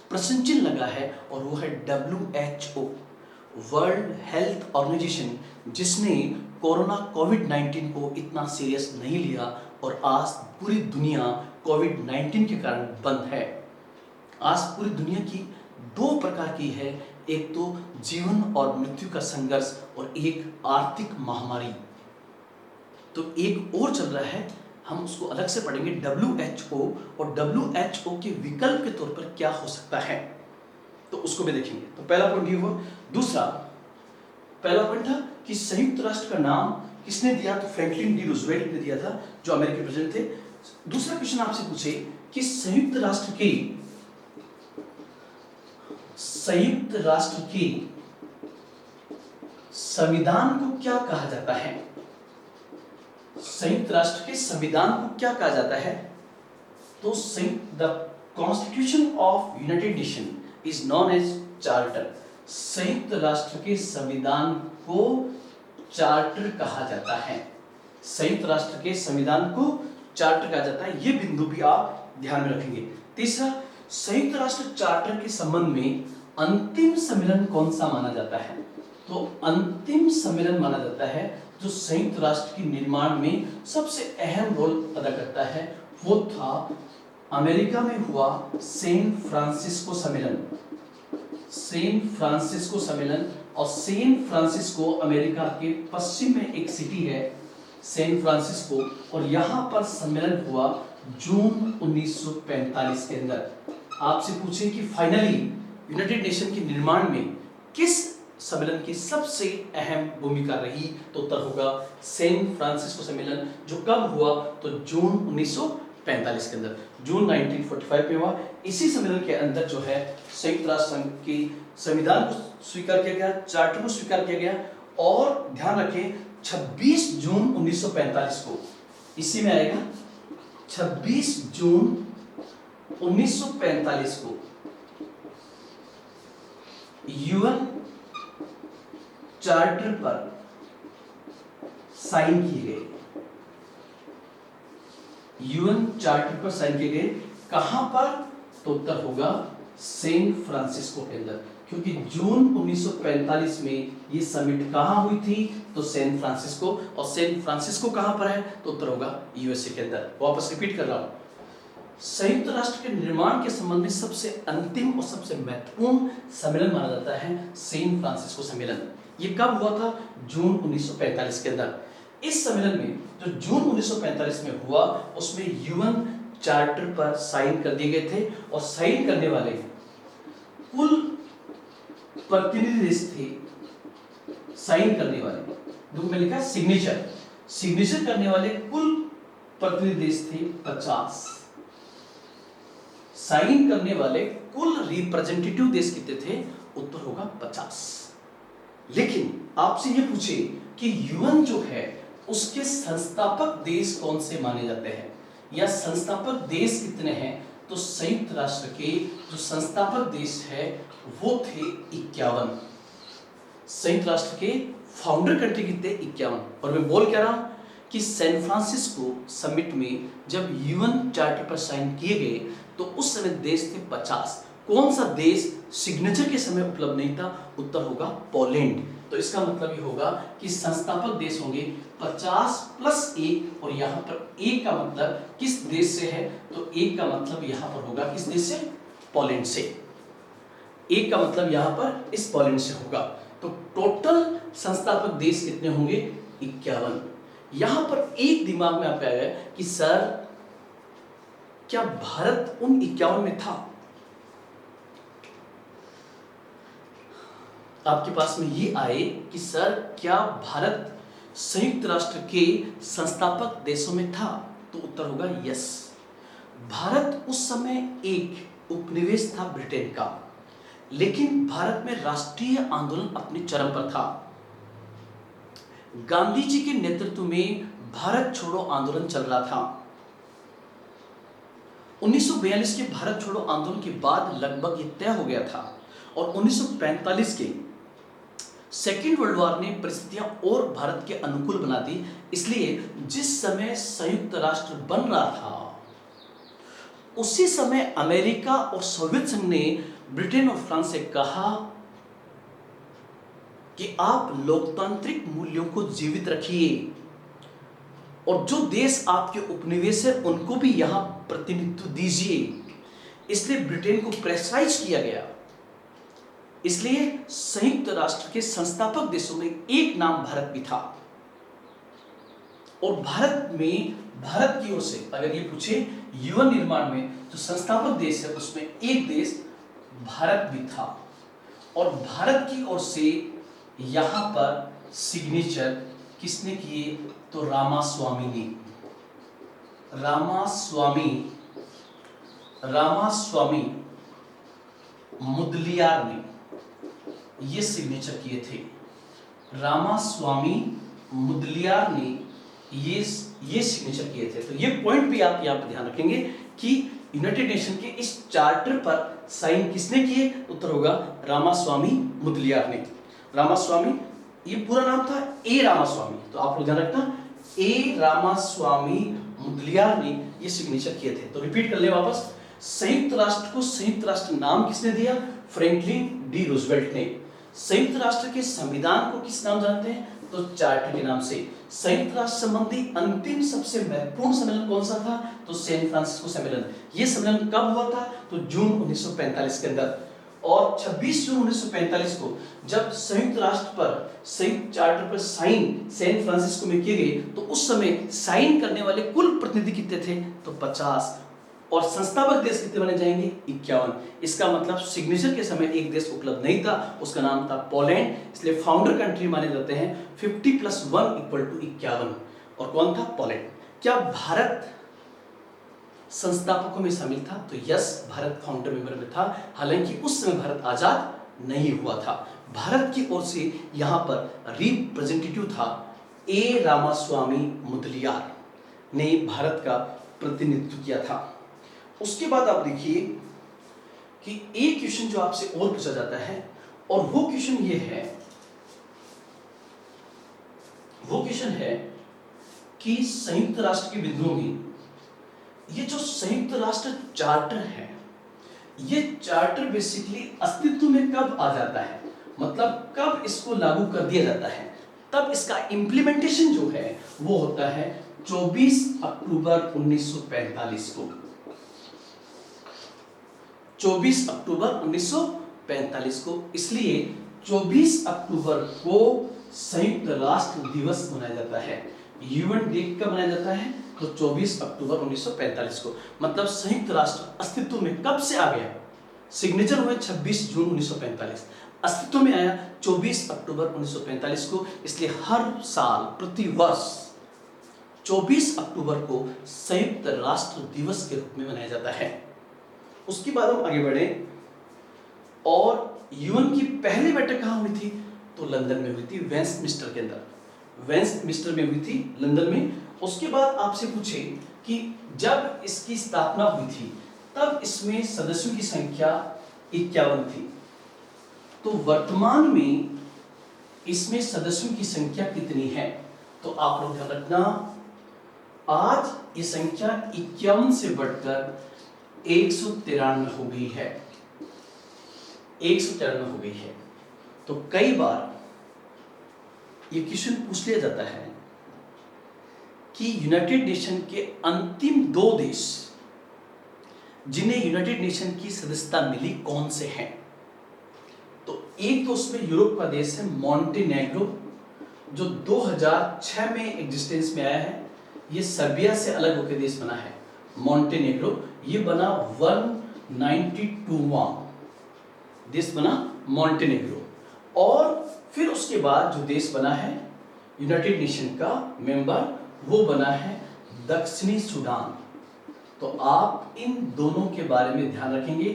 प्रश्न चिन्ह लगा है, और वो है WHO, वर्ल्ड हेल्थ ऑर्गेनाइजेशन, जिसने कोरोना कोविड-19 को इतना सीरियस नहीं लिया और आज पूरी दुनिया कोविड-19 के कारण बंद है। आज पूरी दुनिया की 2 प्रकार की है, एक तो जीवन और मृत्यु का संघर्ष और एक आर्थिक महामारी। तो एक और चल रहा है, हम उसको अलग से पढ़ेंगे, WHO, और WHO के विकल्प के तौर पर क्या हो सकता है, तो उसको भी देखेंगे। तो पहला पॉइंट ये हुआ। दूसरा, पहला पॉइंट था कि संयुक्त राष्ट्र का नाम किसने दिया? तो फ्रैंकलिन डी रूजवेल्ट ने दिया था, जो अमेरिकी प्रेसिडेंट थे। दूसरा क्वेश्चन आपसे पूछे कि संयुक्त राष्ट्र के संविधान को क्या कहा जाता है? संयुक्त राष्ट्र के संविधान को क्या कहा जाता है? तो the constitution of United Nation is known as charter. संयुक्त राष्ट्र के संविधान को चार्टर कहा जाता है। संयुक्त राष्ट्र के संविधान को चार्टर कहा जाता है, ये बिंदु भी आप ध्यान में रखेंगे। तीसरा, संयुक्त राष्ट्र चार्टर के संबंध में अंतिम सम्मेलन कौन सा माना जाता है? तो अंतिम सम्मेलन माना जाता है जो संयुक्त राष्ट्र के निर्माण में सबसे अहम रोल अदा करता है, वो था अमेरिका में हुआ सैन फ्रांसिस्को सम्मेलन। सैन फ्रांसिस्को सम्मेलन, और सैन फ्रांसिस्को अमेरिका के पश्चिम में एक सिटी है सैन फ्रांसिस्को, और यहाँ पर सम्मेलन हुआ जून 1945 के अंदर। आपसे पूछे कि फाइनली यूनाइटेड नेशन के निर्माण में किस सम्मेलन की सबसे अहम भूमिका रही, तो उत्तर होगा सैन फ्रांसिस्को सम्मेलन, जो कब हुआ तो जून 1945 के अंदर, जून 1945 में हुआ। इसी सम्मेलन के अंदर जो है संयुक्त राष्ट्र संघ की संविधान को स्वीकार किया गया, चार्टर को स्वीकार किया गया, और ध्यान रखें 26 जून 1945 को, इसी में आएगा 26 जून 1945 को यूएन चार्टर पर साइन किए गए। यूएन चार्टर पर साइन किए गए, कहां पर, तो उत्तर होगा सैन फ्रांसिस्को के अंदर, क्योंकि जून 1945 में ये समिट कहां हुई थी, तो सैन फ्रांसिस्को, और सैन फ्रांसिस्को कहां पर है, तो उत्तर होगा यूएसए के अंदर। वापस रिपीट कर रहा हूं, संयुक्त राष्ट्र के निर्माण के संबंध में सबसे अंतिम और सबसे महत्वपूर्ण सम्मेलन माना जाता है सैन फ्रांसिस्को सम्मेलन। ये कब हुआ था, जून 1945 के अंदर। इस सम्मेलन में जो जून 1945 में हुआ, उसमें यूएन चार्टर पर साइन कर दिए गए थे, और साइन करने वाले कुल प्रतिनिधि देश थे। साइन करने वाले, बुक में लिखा सिग्नेचर, सिग्नेचर करने वाले कुल प्रतिनिधि देश थे 50। साइन करने वाले कुल रिप्रेजेंटेटिव देश कितने थे, उत्तर होगा 50। लेकिन आपसे ये पूछे कि यूएन जो है उसके संस्थापक देश कौन से माने जाते हैं, या संस्थापक देश कितने हैं, तो संयुक्त राष्ट्र के जो संस्थापक देश है वो थे 51। संयुक्त राष्ट्र के फाउंडर कंट्री कितने, 51। और मैं बोल क्या रहा हूं कि सैन फ्रांसिस्को समिट में जब यूएन चार्टर पर साइन किए गए तो उस समय देश थे 50। कौन सा देश सिग्नेचर के समय उपलब्ध नहीं था, उत्तर होगा पोलैंड। तो इसका मतलब ये होगा कि संस्थापक देश होंगे 50 + 1, और यहाँ पर 1 का मतलब किस देश से है, तो 1 का मतलब यहाँ पर होगा किस देश से, पोलैंड से। 1 का मतलब यहाँ पर इस पोलैंड से होगा। तो टोटल संस्थापक देश कितने होंगे, 51। यहाँ पर एक दिमाग में आप आएगा कि सर क्या भारत उन 51 में था। आपके पास में ये आए कि सर क्या भारत संयुक्त राष्ट्र के संस्थापक देशों में था, तो उत्तर होगा यस। भारत उस समय एक उपनिवेश था ब्रिटेन का, लेकिन भारत में राष्ट्रीय आंदोलन अपने चरम पर था। गांधी जी के नेतृत्व में भारत छोड़ो आंदोलन चल रहा था। 1942 के भारत छोड़ो आंदोलन के बाद लगभग ये तय हो गया था, और 1945 के सेकेंड वर्ल्ड वॉर ने परिस्थितियां और भारत के अनुकूल बना दी। इसलिए जिस समय संयुक्त राष्ट्र बन रहा था, उसी समय अमेरिका और सोवियत संघ ने ब्रिटेन और फ्रांस से कहा कि आप लोकतांत्रिक मूल्यों को जीवित रखिए, और जो देश आपके उपनिवेश है उनको भी यहां प्रतिनिधित्व दीजिए। इसलिए ब्रिटेन को प्रेशराइज किया गया। इसलिए संयुक्त राष्ट्र के संस्थापक देशों में एक नाम भारत भी था, और भारत में, भारत की ओर से अगर ये पूछे यूएन निर्माण में जो संस्थापक देश है उसमें एक देश भारत भी था, और भारत की ओर से यहां पर सिग्नेचर किसने किए, तो रामास्वामी ने, रामास्वामी मुदलियार ने ये सिग्नेचर किए थे। रामास्वामी मुदलियार ने ये सिग्नेचर किए थे। तो ये पॉइंट भी आप यहाँ पर ध्यान रखेंगे कि यूनाइटेड नेशन के इस चार्टर पर साइन किसने किए, उत्तर होगा रामास्वामी मुदलियार ने। रामास्वामी, ये पूरा नाम था ए रामास्वामी, तो आप लोग ध्यान रखना, ए रामास्वामी मुदलियार ने ये सिग्नेचर किए थे। तो रिपीट कर ले वापस, संयुक्त राष्ट्र को संयुक्त राष्ट्र नाम किसने दिया, फ्रैंकलिन डी रूजवेल्ट ने। संयुक्त राष्ट्र के संविधान को किस नाम जानते हैं, तो चार्टर के नाम से। संयुक्त राष्ट्र संबंधी अंतिम सबसे महत्वपूर्ण सम्मेलन कौन सा था? तो सैन फ्रांसिस्को सम्मेलन। यह सम्मेलन कब हुआ था? तो जून 1945 के अंदर। और 26 जून 1945 को जब संयुक्त राष्ट्र पर संयुक्त चार्टर पर साइन सैन फ्रांसिस्को में किए गए, तो उस समय साइन करने वाले कुल प्रतिनिधि कितने थे? तो 50। और संस्थापक देश कितने बने जाएंगे? 51। इसका मतलब सिग्नेचर के समय एक देश उपलब्ध नहीं था, उसका नाम था पोलैंड। इसलिए फाउंडर कंट्री माने जाते हैं 50 + 1 = 51। और कौन था? पोलैंड। क्या भारत संस्थापकों में शामिल था? तो यस, भारत फाउंडर मेंबर में था। हालांकि उस समय भारत आजाद नहीं हुआ था। भारत की ओर से यहां पर रिप्रेजेंटेटिव था ए रामास्वामी मुदलियार ने भारत का प्रतिनिधित्व किया था। उसके बाद आप देखिए कि एक क्वेश्चन जो आपसे और पूछा जाता है, और वो क्वेश्चन है कि संयुक्त राष्ट्र के बिंदुओं में ये जो संयुक्त राष्ट्र चार्टर है, ये चार्टर बेसिकली अस्तित्व में कब आ जाता है? मतलब कब इसको लागू कर दिया जाता है? तब इसका इंप्लीमेंटेशन जो है वो होता है 24 अक्टूबर 1945 को। 24 अक्टूबर 1945 को। इसलिए 24 अक्टूबर को संयुक्त राष्ट्र दिवस मनाया जाता है। यूएन डे कब मनाया जाता है? तो 24 अक्टूबर 1945 को। मतलब संयुक्त राष्ट्र अस्तित्व में कब से आ गया? सिग्नेचर हुए 26 जून 1945, अस्तित्व में आया 24 अक्टूबर 1945 को। इसलिए हर साल प्रति वर्ष 24 अक्टूबर को संयुक्त राष्ट्र दिवस के रूप में मनाया जाता है। उसके बाद हम आगे बढ़े, और यूएन की पहली बैठक कहां हुई थी? तो लंदन में हुई थी, वेस्टमिंस्टर के अंदर। वेस्टमिंस्टर में हुई थी, लंदन में। उसके बाद आपसे पूछे कि जब इसकी स्थापना हुई थी तब इसमें सदस्यों की संख्या 51 थी। तो वर्तमान में इसमें सदस्यों की संख्या कितनी है? तो आप लोग ध्यान रखना, आज ये संख्या 51 से बढ़कर 193 हो गई है। 193 हो गई है। तो कई बार ये क्वेश्चन पूछ लिया जाता है कि यूनाइटेड नेशन के अंतिम 2 देश जिन्हें यूनाइटेड नेशन की सदस्यता मिली कौन से हैं? तो एक तो उसमें यूरोप का देश है मॉन्टेनेग्रो, जो 2006 में एग्जिस्टेंस में आया है। ये सर्बिया से अलग होकर देश बना है। मॉन्टेनेग्रो ये बना 192वां देश बना मॉन्टेनेग्रो। और फिर उसके बाद जो देश बना है यूनाइटेड नेशन का मेंबर, वो बना है दक्षिणी सूडान। तो आप इन दोनों के बारे में ध्यान रखेंगे।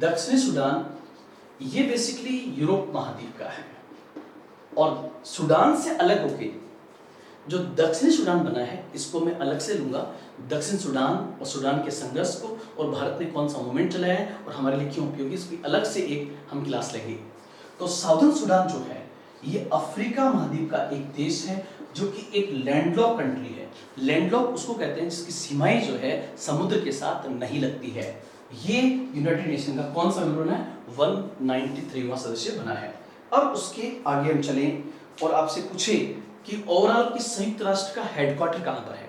दक्षिणी सूडान ये बेसिकली यूरोप महाद्वीप का है, और सूडान से अलग होके जो दक्षिणी सूडान बना है इसको मैं अलग से लूंगा, दक्षिण सूडान और सूडान के संघर्ष को, और भारत ने कौन सा मूवमेंट चलाया है और हमारे लिए क्यों उपयोगी, इसकी अलग से एक हम क्लास लेंगे। तो साउदर्न सूडान जो है ये अफ्रीका महाद्वीप का एक देश है, जो कि एक लैंडलॉक कंट्री है। लैंडलॉक उसको कहते हैं जिसकी सीमाएं जो है समुद्र के साथ नहीं लगती है। ये यूनाइटेड नेशन का कौन सा मेंबर बना है? 193वां सदस्य बना है। अब उसके आगे हम चलें और आपसे पूछे कि ओवरऑल की संयुक्त राष्ट्र का हेडक्वार्टर कहां पर है?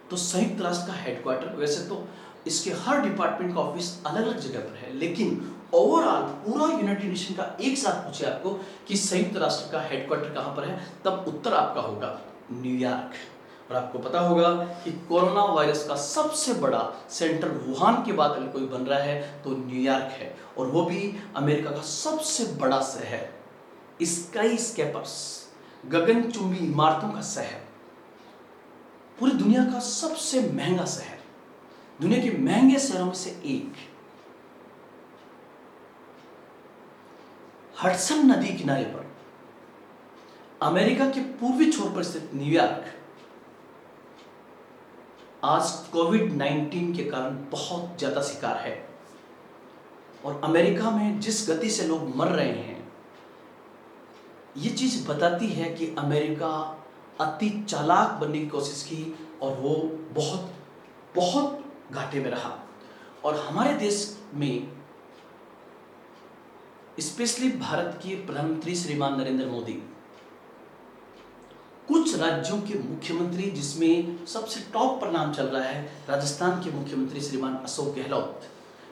तो संयुक्त राष्ट्र का हेडक्वार्टर, वैसे तो इसके हर डिपार्टमेंट का ऑफिस अलग अलग जगह पर है, लेकिन ओवरऑल पूरा यूनाइटेड नेशन का एक साथ पूछे आपको कि संयुक्त राष्ट्र का हेडक्वार्टर कहां पर है, तब उत्तर आपका होगा न्यूयॉर्क। और आपको पता होगा कि कोरोना वायरस का सबसे बड़ा सेंटर वुहान के बाद अगर कोई बन रहा है तो न्यूयॉर्क है, और वो भी अमेरिका का सबसे बड़ा शहर, स्काई स्केपर्स, गगनचुंबी इमारतों का शहर, पूरी दुनिया का सबसे महंगा शहर, दुनिया के महंगे शहरों में से एक। हडसन नदी किनारे पर अमेरिका के पूर्वी छोर पर स्थित न्यूयॉर्क आज कोविड-19 के कारण बहुत ज्यादा शिकार है, और अमेरिका में जिस गति से लोग मर रहे हैं, ये चीज बताती है कि अमेरिका अति चालाक बनने की कोशिश की और वो बहुत बहुत घाटे में रहा। और हमारे देश में स्पेशली भारत के प्रधानमंत्री श्रीमान नरेंद्र मोदी कुछ राज्यों के मुख्यमंत्री, जिसमें सबसे टॉप पर नाम चल रहा है राजस्थान के मुख्यमंत्री श्रीमान अशोक गहलोत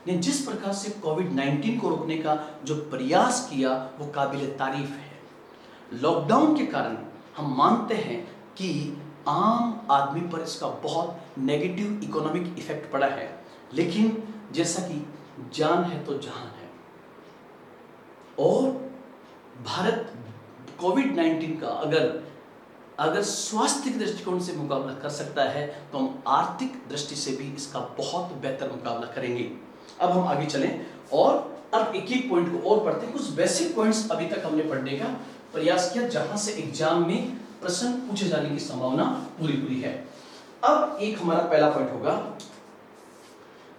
ने जिस प्रकार से कोविड-19 को रोकने का जो प्रयास किया वो काबिल तारीफ है। लॉकडाउन के कारण हम मानते हैं कि आम आदमी पर इसका बहुत नेगेटिव इकोनॉमिक इफेक्ट पड़ा है, लेकिन जैसा कि जान है तो जहान है, और भारत कोविड-19 का अगर स्वास्थ्य के दृष्टिकोण से मुकाबला कर सकता है तो हम आर्थिक दृष्टि से भी इसका बहुत बेहतर मुकाबला करेंगे। अब हम आगे चलें और अब एक एक पॉइंट को और पढ़ते हैं। कुछ बेसिक पॉइंट्स अभी तक हमने पढ़ने का प्रयास किया जहां से एग्जाम में प्रश्न पूछे जाने की संभावना पूरी है। अब एक हमारा पहला पॉइंट होगा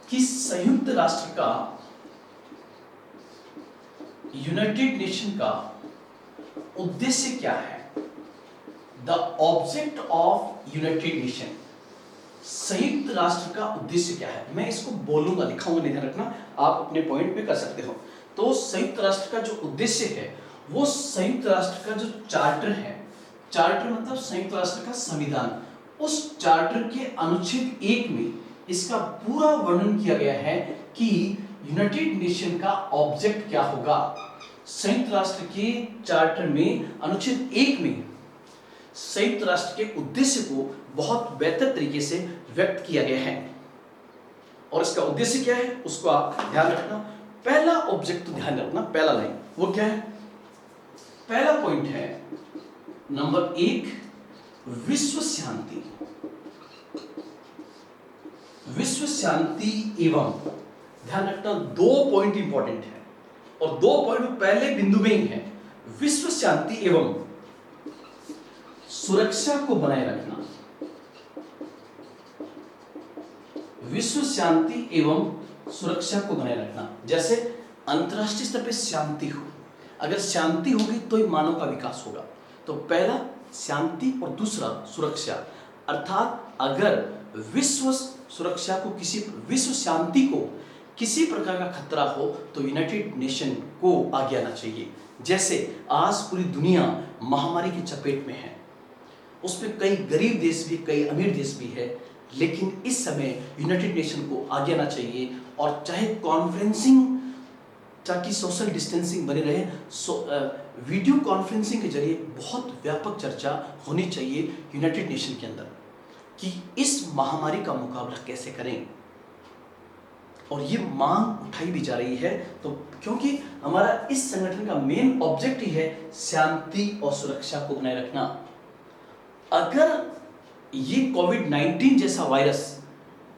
कि संयुक्त राष्ट्र का, यूनाइटेड नेशन का उद्देश्य क्या है? The object of United nation, संयुक्त राष्ट्र का उद्देश्य क्या है? मैं इसको बोलूंगा, लिखाऊंगा, ध्यान रखना, आप अपने पॉइंट पे कर सकते हो। तो संयुक्त राष्ट्र का जो उद्देश्य है वो संयुक्त राष्ट्र का जो चार्टर है, चार्टर मतलब संयुक्त राष्ट्र का संविधान, उस चार्टर के अनुच्छेद 1 में इसका पूरा वर्णन किया गया है कि यूनाइटेड नेशन का ऑब्जेक्ट क्या होगा। संयुक्त राष्ट्र के चार्टर में अनुच्छेद 1 में संयुक्त राष्ट्र के उद्देश्य को बहुत बेहतर तरीके से व्यक्त किया गया है। और इसका उद्देश्य क्या है उसको आप ध्यान रखना। पहला ऑब्जेक्ट तो ध्यान रखना, पहला लाइन वो क्या है? पहला पॉइंट है नंबर 1, विश्व शांति। विश्व शांति एवं, ध्यान रखना, 2 पॉइंट इंपॉर्टेंट है और 2 पॉइंट पहले बिंदु में ही है। विश्व शांति एवं सुरक्षा को बनाए रखना। विश्व शांति एवं सुरक्षा को बनाए रखना, जैसे अंतरराष्ट्रीय स्तर पर शांति हो, अगर शांति होगी तो ही मानव का विकास होगा। तो पहला शांति और दूसरा सुरक्षा, अर्थात अगर विश्व सुरक्षा को, विश्व शांति को किसी प्रकार का खतरा हो तो यूनाइटेड नेशन को आगे आना चाहिए। जैसे आज पूरी दुनिया महामारी की चपेट में है, उसमें कई गरीब देश भी, कई अमीर देश भी है, लेकिन इस समय यूनाइटेड नेशन को आगे आना चाहिए। और चाहे कॉन्फ्रेंसिंग, ताकि सोशल डिस्टेंसिंग बने रहे, वीडियो कॉन्फ्रेंसिंग के जरिए बहुत व्यापक चर्चा होनी चाहिए यूनाइटेड नेशन के अंदर कि इस महामारी का मुकाबला कैसे करें। और ये मांग उठाई भी जा रही है, तो क्योंकि हमारा इस संगठन का मेन ऑब्जेक्ट ही है शांति और सुरक्षा को बनाए रखना। अगर ये कोविड-19 जैसा वायरस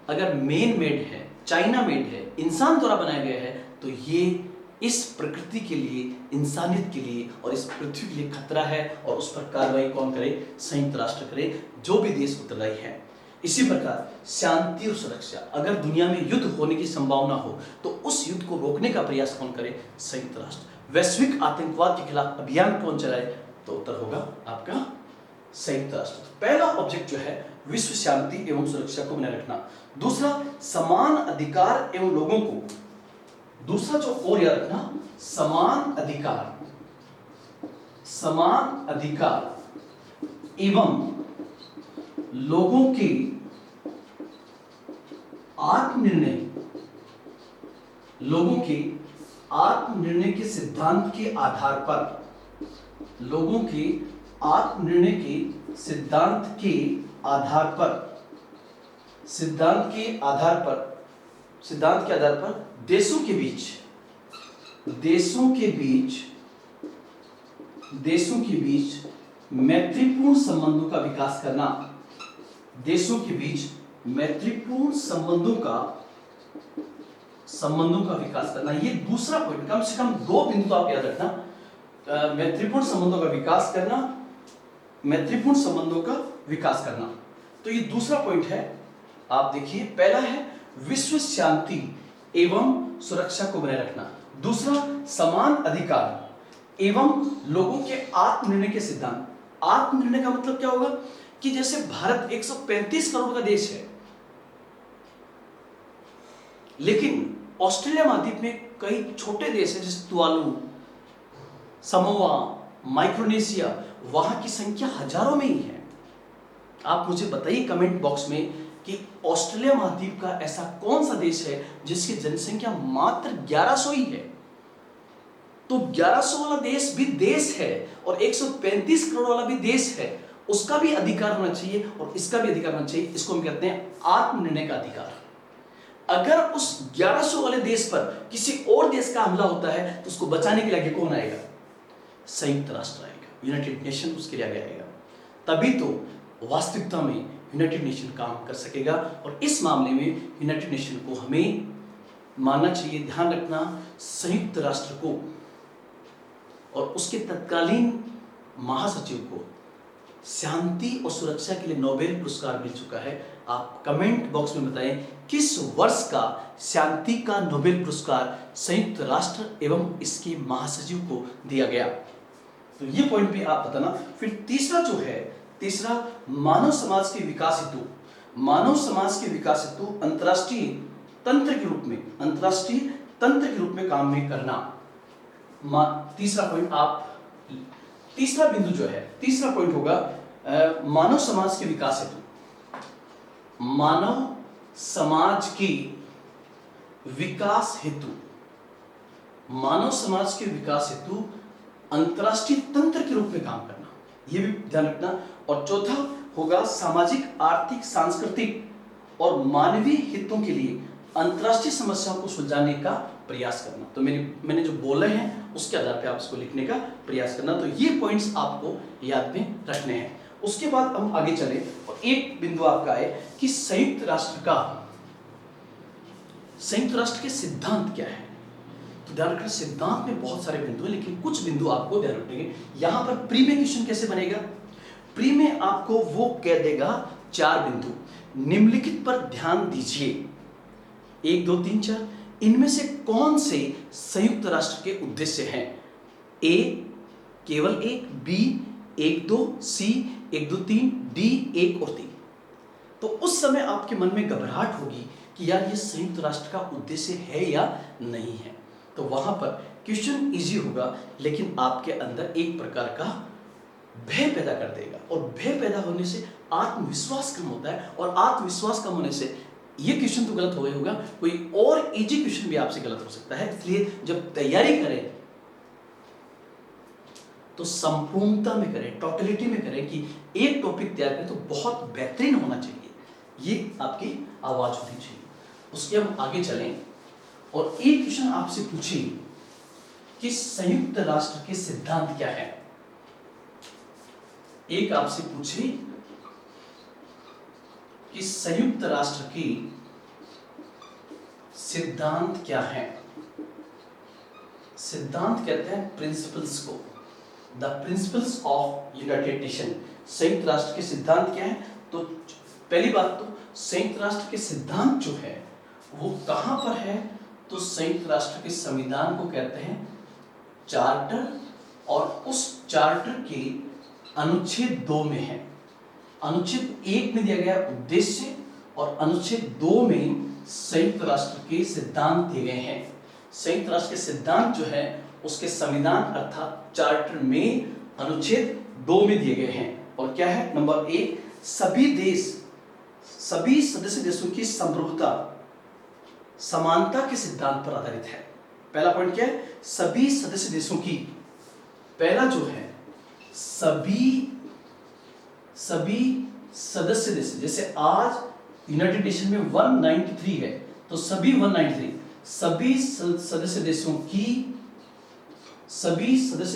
अगर मेन मेड है, चाइना मेड है, इंसान द्वारा बनाया गया है, तो ये इस प्रकृति के लिए, इंसानियत के लिए और इस पृथ्वी के लिए खतरा है। और उस पर कार्रवाई कौन करे? संयुक्त राष्ट्र करे, जो भी देश उत्तरदायी है। इसी प्रकार शांति और सुरक्षा, अगर दुनिया में युद्ध होने की संभावना हो तो उस युद्ध को रोकने का प्रयास कौन करे? संयुक्त राष्ट्र। वैश्विक आतंकवाद के खिलाफ अभियान कौन चलाए? तो उत्तर होगा आपका संयुक्त राष्ट्र। पहला ऑब्जेक्ट जो है विश्व शांति एवं सुरक्षा को बनाए रखना। दूसरा समान अधिकार एवं लोगों को, दूसरा जो और याद रखना, समान अधिकार एवं लोगों के आत्मनिर्णय के सिद्धांत के आधार पर, लोगों के आत्मनिर्णय के सिद्धांत के आधार पर देशों के बीच मैत्रीपूर्ण संबंधों का विकास करना। देशों के बीच मैत्रीपूर्ण संबंधों का विकास करना, ये दूसरा पॉइंट। कम से कम 2 बिंदु तो आप याद रखना, मैत्रीपूर्ण संबंधों का विकास करना, मैत्रीपूर्ण संबंधों का विकास करना। तो ये दूसरा पॉइंट है। आप देखिए, पहला है विश्व शांति एवं सुरक्षा को बनाए रखना, दूसरा समान अधिकार एवं लोगों के आत्मनिर्णय के सिद्धांत। आत्मनिर्णय का मतलब क्या होगा कि जैसे भारत 135 करोड़ का देश है, लेकिन ऑस्ट्रेलिया महाद्वीप में कई छोटे देश हैं, जैसे तुवालू, समोआ, माइक्रोनेशिया, वहां की संख्या हजारों में ही है। आप मुझे बताइए कमेंट बॉक्स में कि ऑस्ट्रेलिया महाद्वीप का ऐसा कौन सा देश है जिसकी जनसंख्या मात्र 1100 ही है। तो 1100 वाला देश भी देश है और 135 करोड़ वाला भी देश है, उसका भी अधिकार होना चाहिए और इसका भी अधिकार होना चाहिए। इसको हम कहते हैं आत्मनिर्णय का अधिकार। अगर उस 1100 वाले देश पर किसी और देश का हमला होता है तो उसको बचाने के लिए आगे कौन आएगा? संयुक्त राष्ट्र आएगा, यूनाइटेड नेशन उसके लिए आगे आएगा। तभी तो वास्तविकता में यूनाइटेड नेशन काम कर सकेगा। और इस मामले में यूनाइटेड नेशन को हमें मानना चाहिए, ध्यान रखना, संयुक्त राष्ट्र को और उसके तत्कालीन महासचिव को शांति और सुरक्षा के लिए नोबेल पुरस्कार मिल चुका है। आप कमेंट बॉक्स में बताएं किस वर्ष का शांति का नोबेल पुरस्कार संयुक्त राष्ट्र एवं इसके महासचिव को दिया गया। तो ये पॉइंट भी आप बताना। फिर तीसरा जो है, तीसरा मानव समाज के विकास हेतु, मानव समाज के विकास हेतु अंतरराष्ट्रीय तंत्र के रूप में, अंतरराष्ट्रीय तंत्र के रूप में काम में करना। तीसरा पॉइंट आप, तीसरा बिंदु जो है, तीसरा पॉइंट होगा मानव समाज के विकास हेतु, मानव समाज के विकास हेतु, मानव समाज के विकास हेतु अंतरराष्ट्रीय तंत्र के रूप में काम करना, यह भी ध्यान रखना। और चौथा होगा सामाजिक, आर्थिक, सांस्कृतिक और मानवीय हितों के लिए अंतरराष्ट्रीय समस्याओं को सुलझाने का प्रयास करना। तो मैंने जो बोले हैं उसके आधार पे आप इसको लिखने का प्रयास करना। तो ये पॉइंट्स आपको याद में रखने हैं। उसके बाद हम आगे चले और एक बिंदु आपका है कि संयुक्त राष्ट्र के सिद्धांत क्या है। तो ध्यान रखना, सिद्धांत में बहुत सारे बिंदु हैं, लेकिन कुछ बिंदु आपको ध्यान रखेंगे। यहां पर प्री में क्वेश्चन कैसे बनेगा? प्री में आपको वो कह देगा 4 बिंदु, निम्नलिखित पर ध्यान दीजिए, 1 2 3 4, इनमें से कौन से संयुक्त राष्ट्र के उद्देश्य हैं? ए केवल 1, बी 1 2, सी 1 2 3, डी 1 और 3। तो उस समय आपके मन में घबराहट होगी कि यार ये संयुक्त राष्ट्र का उद्देश्य है या नहीं है। तो वहां पर क्वेश्चन इजी होगा, लेकिन आपके अंदर एक प्रकार का भय पैदा कर देगा, और भय पैदा होने से आत्मविश्वास कम होता है, और आत्मविश्वास कम होने से ये क्वेश्चन तो गलत हो ही होगा, कोई और इजी क्वेश्चन भी आपसे गलत हो सकता है। इसलिए जब तैयारी करें तो संपूर्णता में करें, टोटलिटी में करें, कि एक टॉपिक तैयार करें तो बहुत बेहतरीन होना चाहिए, ये आपकी आवाज होनी चाहिए। उसके हम आगे चलें और एक क्वेश्चन आपसे पूछे कि संयुक्त राष्ट्र के सिद्धांत क्या है। एक आपसे पूछे कि संयुक्त राष्ट्र की सिद्धांत क्या है। सिद्धांत कहते हैं प्रिंसिपल्स को, the principles of United nation. संयुक्त राष्ट्र के सिद्धांत क्या है? तो पहली बात तो संयुक्त राष्ट्र के सिद्धांत जो है वो कहां पर है? तो संयुक्त राष्ट्र के संविधान को कहते हैं चार्टर, और उस चार्टर के अनुच्छेद 2 में है। अनुच्छेद 1 में दिया गया उद्देश्य, और अनुच्छेद 2 में संयुक्त राष्ट्र के सिद्धांत दिए गए हैं। संयुक्त राष्ट्र के सिद्धांत जो है उसके संविधान अर्थात चार्टर में अनुच्छेद 2 में दिए गए हैं। और क्या है? नंबर 1, सभी सदस्य देशों की संप्रभुता समानता के सिद्धांत पर आधारित है। पहला पॉइंट क्या है? सभी सदस्य देशों की, पहला जो है सभी सदस्य देश, जैसे आज यूनाइटेड नेशन में 193 है, तो सभी 193 सभी सदस्य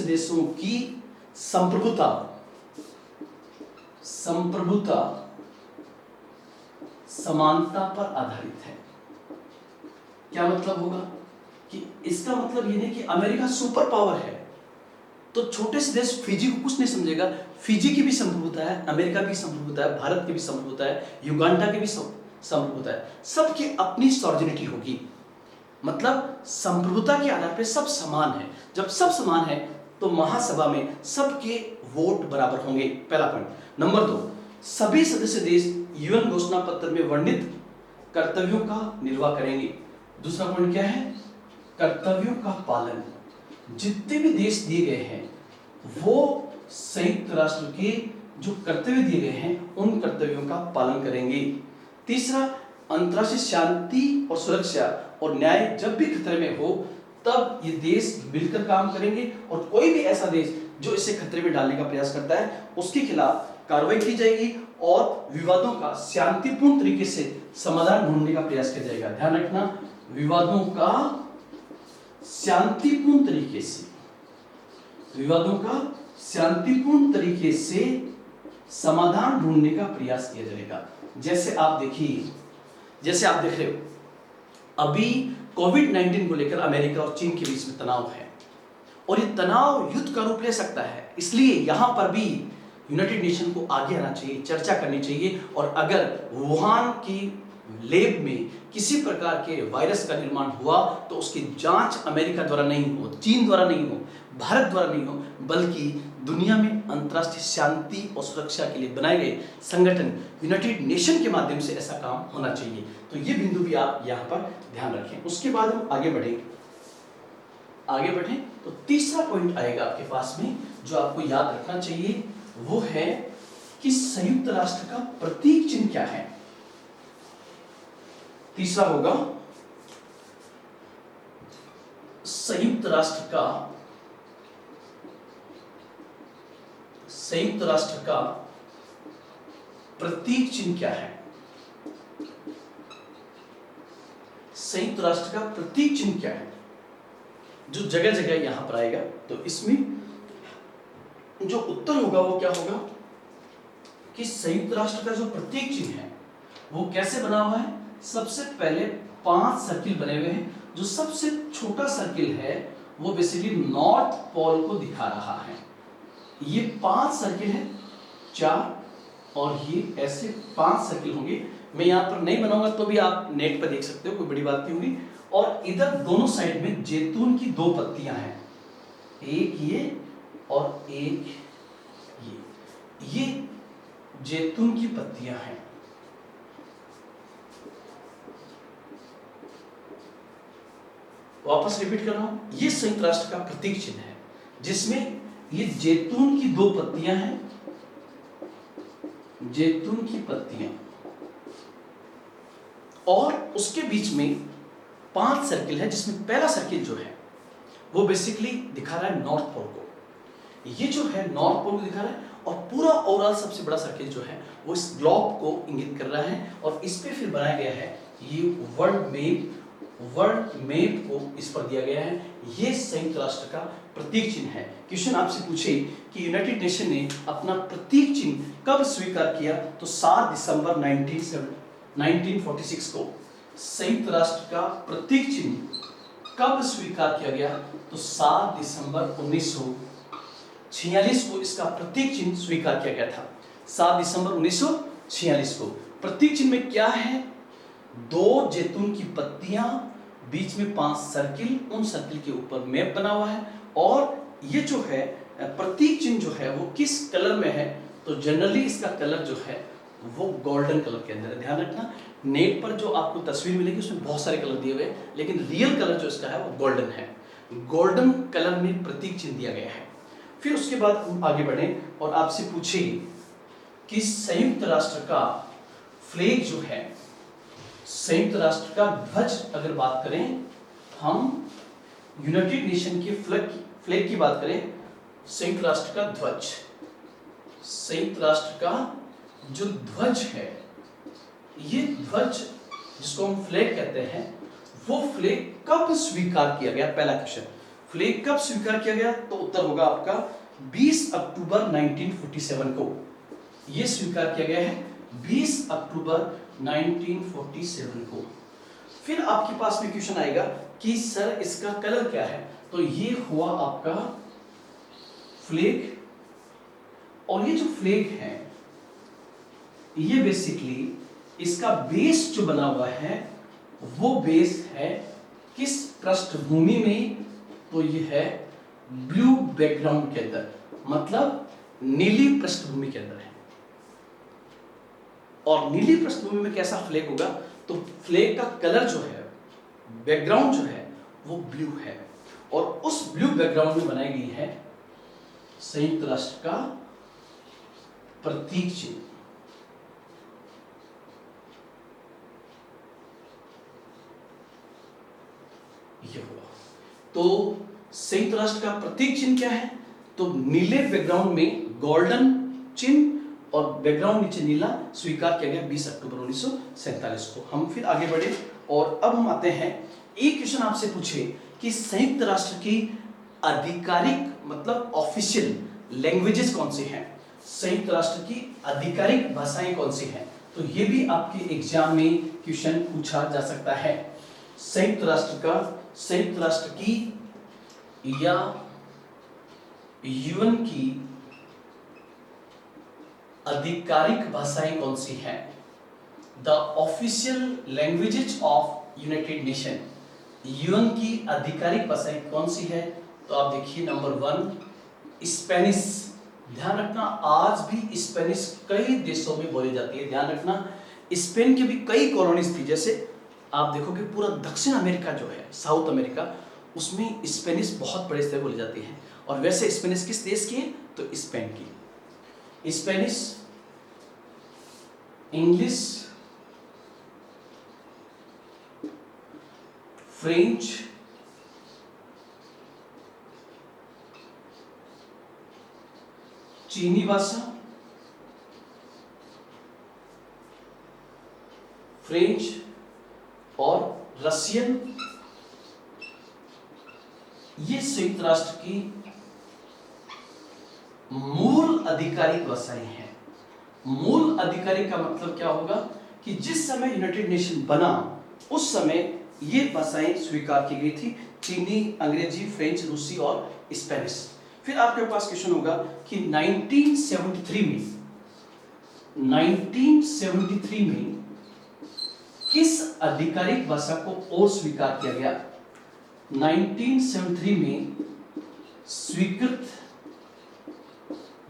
देशों की संप्रभुता समानता पर आधारित है। क्या मतलब होगा? कि इसका मतलब ये नहीं कि अमेरिका सुपर पावर है तो छोटे से देश फिजी को कुछ नहीं समझेगा। फिजी की भी संप्रभुता है, अमेरिका की संप्रभुता है, भारत की भी संप्रभुता है, युगांडा की भी संप्रभुता है, सबकी अपनी सॉर्जिनिटी होगी। मतलब संप्रभुता के आधार पर सब समान है। जब सब समान है तो महासभा में सबके वोट बराबर होंगे। पहला पॉइंट। नंबर 2, सभी सदस्य देश यूएन घोषणा पत्र में वर्णित कर्तव्यों का निर्वाह करेंगे। दूसरा पॉइंट क्या है? कर्तव्यों का पालन। जितने भी देश दिए गए हैं वो संयुक्त राष्ट्र के जो कर्तव्य दिए गए हैं उन कर्तव्यों का पालन करेंगे। तीसरा, अंतर्राष्ट्रीय शांति और सुरक्षा और न्याय जब भी खतरे में हो तब ये देश मिलकर काम करेंगे और कोई भी ऐसा देश जो इसे खतरे में डालने का प्रयास करता है उसके खिलाफ कार्रवाई की जाएगी और विवादों का शांतिपूर्ण तरीके से समाधान ढूंढने का प्रयास किया जाएगा। ध्यान रखना, विवादों का शांतिपूर्ण तरीके से, विवादों का शांतिपूर्ण तरीके से समाधान ढूंढने का प्रयास किया जाएगा। जैसे आप देखिए, जैसे आप देख रहे हो अभी कोविड-19 को लेकर अमेरिका और चीन के बीच में तनाव है और ये तनाव युद्ध का रूप ले सकता है। इसलिए यहां पर भी यूनाइटेड नेशन को आगे आना चाहिए, चर्चा करनी चाहिए और अगर वुहान की लैब में किसी प्रकार के वायरस का निर्माण हुआ तो उसकी जांच अमेरिका द्वारा नहीं हो, चीन द्वारा नहीं हो, भारत द्वारा नहीं हो, बल्कि दुनिया में अंतर्राष्ट्रीय शांति और सुरक्षा के लिए बनाए गए संगठन यूनाइटेड नेशन के माध्यम से ऐसा काम होना चाहिए। तो ये बिंदु भी आप यहाँ पर ध्यान रखें। उसके बाद हम आगे बढ़ें तो तीसरा पॉइंट आएगा आपके पास में जो आपको याद रखना चाहिए, वो है कि संयुक्त राष्ट्र का प्रतीक चिन्ह क्या है। तीसरा होगा संयुक्त राष्ट्र का प्रतीक चिन्ह क्या है। संयुक्त राष्ट्र का प्रतीक चिन्ह क्या है, जो जगह जगह यहां पर आएगा। तो इसमें जो उत्तर होगा वो क्या होगा कि संयुक्त राष्ट्र का जो प्रतीक चिन्ह है वो कैसे बना हुआ है। सबसे पहले 5 सर्किल बने हुए हैं। जो सबसे छोटा सर्किल है वो बेसिकली नॉर्थ पोल को दिखा रहा है। ये 5 सर्किल है, 4 और ये ऐसे 5 सर्किल होंगे। मैं यहाँ पर नहीं बनाऊंगा तो भी आप नेट पर देख सकते हो, कोई बड़ी बात नहीं होगी। और इधर दोनों साइड में जैतून की 2 पत्तियां हैं, एक ये और एक ये जैतून की पत्तियां हैं। वापस रिपीट कर रहा हूं, ये संयुक्त राष्ट्र का प्रतीक चिन्ह है जिसमें ये जैतून की 2 पत्तियां हैं, जैतून की पत्तियां, और उसके बीच में 5 सर्किल है जिसमें पहला सर्किल जो है वो बेसिकली दिखा रहा है नॉर्थ पोल को। ये जो है नॉर्थ पोल को दिखा रहा है और पूरा ओवरऑल सबसे बड़ा सर्किल जो है वो इस ग्लोब को इंगित कर रहा है और इस पे फिर बनाया गया है ये वर्ल्ड मैप को इस पर दिया गया है। ये संयुक्त राष्ट्र का प्रतीक चिन्ह है। क्वेश्चन आपसे पूछे कि यूनाइटेड नेशन ने अपना प्रतीक चिन्ह कब स्वीकार किया, तो 7 दिसंबर 1946 को संयुक्त राष्ट्र का प्रतीक चिन्ह कब स्वीकार किया गया, तो 7 दिसंबर 1946 को इसका प्रतीक चिन्ह स्वीकार किया गया था। 7 दिसंबर 1946 को प्रतीक चिन्ह में क्या है, 2 जैतून की पत्तियां, बीच में 5 सर्किल, उन सर्किल के ऊपर मैप बना हुआ है। और ये जो है प्रतीक चिन्ह जो है वो किस कलर में है, तो जनरली इसका कलर जो है वो गोल्डन कलर के अंदर है। ध्यान रखना, नेट पर जो आपको तस्वीर मिलेगी उसमें बहुत सारे कलर दिए हुए हैं, लेकिन रियल कलर जो इसका है वो गोल्डन है। गोल्डन कलर में प्रतीक चिन्ह दिया गया है। फिर उसके बाद हम आगे बढ़े और आपसे पूछे कि संयुक्त राष्ट्र का फ्लैग जो है, संयुक्त राष्ट्र का ध्वज अगर बात करें, हम यूनाइटेड नेशन के फ्लैग की बात करें, संयुक्त राष्ट्र का ध्वज, संयुक्त राष्ट्र का जो ध्वज है, ये ध्वज जिसको हम फ्लैग कहते हैं, वो फ्लैग कब स्वीकार किया गया। पहला क्वेश्चन, फ्लैग कब स्वीकार किया गया, तो उत्तर होगा आपका 20 अक्टूबर 1947 को। ये स्वीकार किया गया है 20 अक्टूबर 1947 को। फिर आपके पास में क्वेश्चन आएगा कि सर इसका कलर क्या है, तो ये हुआ आपका फ्लैग। और ये जो फ्लैग है ये बेसिकली इसका बेस जो बना हुआ है वो बेस है किस पृष्ठभूमि में, तो ये है ब्लू बैकग्राउंड के अंदर, मतलब नीली पृष्ठभूमि के अंदर है। और नीली पृष्ठभूमि में कैसा फ्लैग होगा, तो फ्लैग का कलर जो है, बैकग्राउंड जो है वो ब्लू है। और उस ब्लू बैकग्राउंड में बनाई गई है संयुक्त राष्ट्र का प्रतीक चिन्ह। ये हुआ। तो संयुक्त राष्ट्र का प्रतीक चिन्ह क्या है? तो नीले बैकग्राउंड में गोल्डन चिन्ह और बैकग्राउंड नीचे नीला स्वीकार किया गया 20 अक्टूबर 1947 को। हम फिर आगे बढ़े और अब हम आते हैं, एक क्वेश्चन आपसे पूछे कि संयुक्त राष्ट्र की आधिकारिक मतलब ऑफिशियल लैंग्वेजेस कौन सी हैं? संयुक्त राष्ट्र की आधिकारिक भाषाएं कौन सी हैं? तो ये भी आपके एग्जाम में क्वेश्चन पूछा जा सकता है। संयुक्त राष्ट्र की या यूएन की आधिकारिक भाषाएं कौन सी हैं? The official languages of United nation, UN की आधिकारिक भाषाएं कौन सी है? तो आप देखिए, नंबर 1 स्पेनिश। ध्यान रखना, आज भी स्पेनिश कई देशों में बोली जाती है। ध्यान रखना, स्पेन के भी कई कॉलोनीज थी। जैसे आप देखोगे पूरा दक्षिण अमेरिका जो है, साउथ अमेरिका, उसमें स्पेनिश बहुत बड़े से बोली जाती है। और वैसे स्पेनिश किस देश की है? तो स्पेन की। स्पेनिश, इंग्लिश, फ्रेंच, चीनी भाषा, फ्रेंच और रशियन, ये संयुक्त राष्ट्र की मूल आधिकारिक भाषाएं हैं। मूल आधिकारिक का मतलब क्या होगा कि जिस समय यूनाइटेड नेशन बना उस समय ये भाषाएं स्वीकार की गई थी, चीनी, अंग्रेजी, फ्रेंच, रूसी और स्पेनिश। फिर आपके पास क्वेश्चन होगा कि 1973 में किस आधिकारिक भाषा को और स्वीकार किया गया? 1973 में स्वीकृत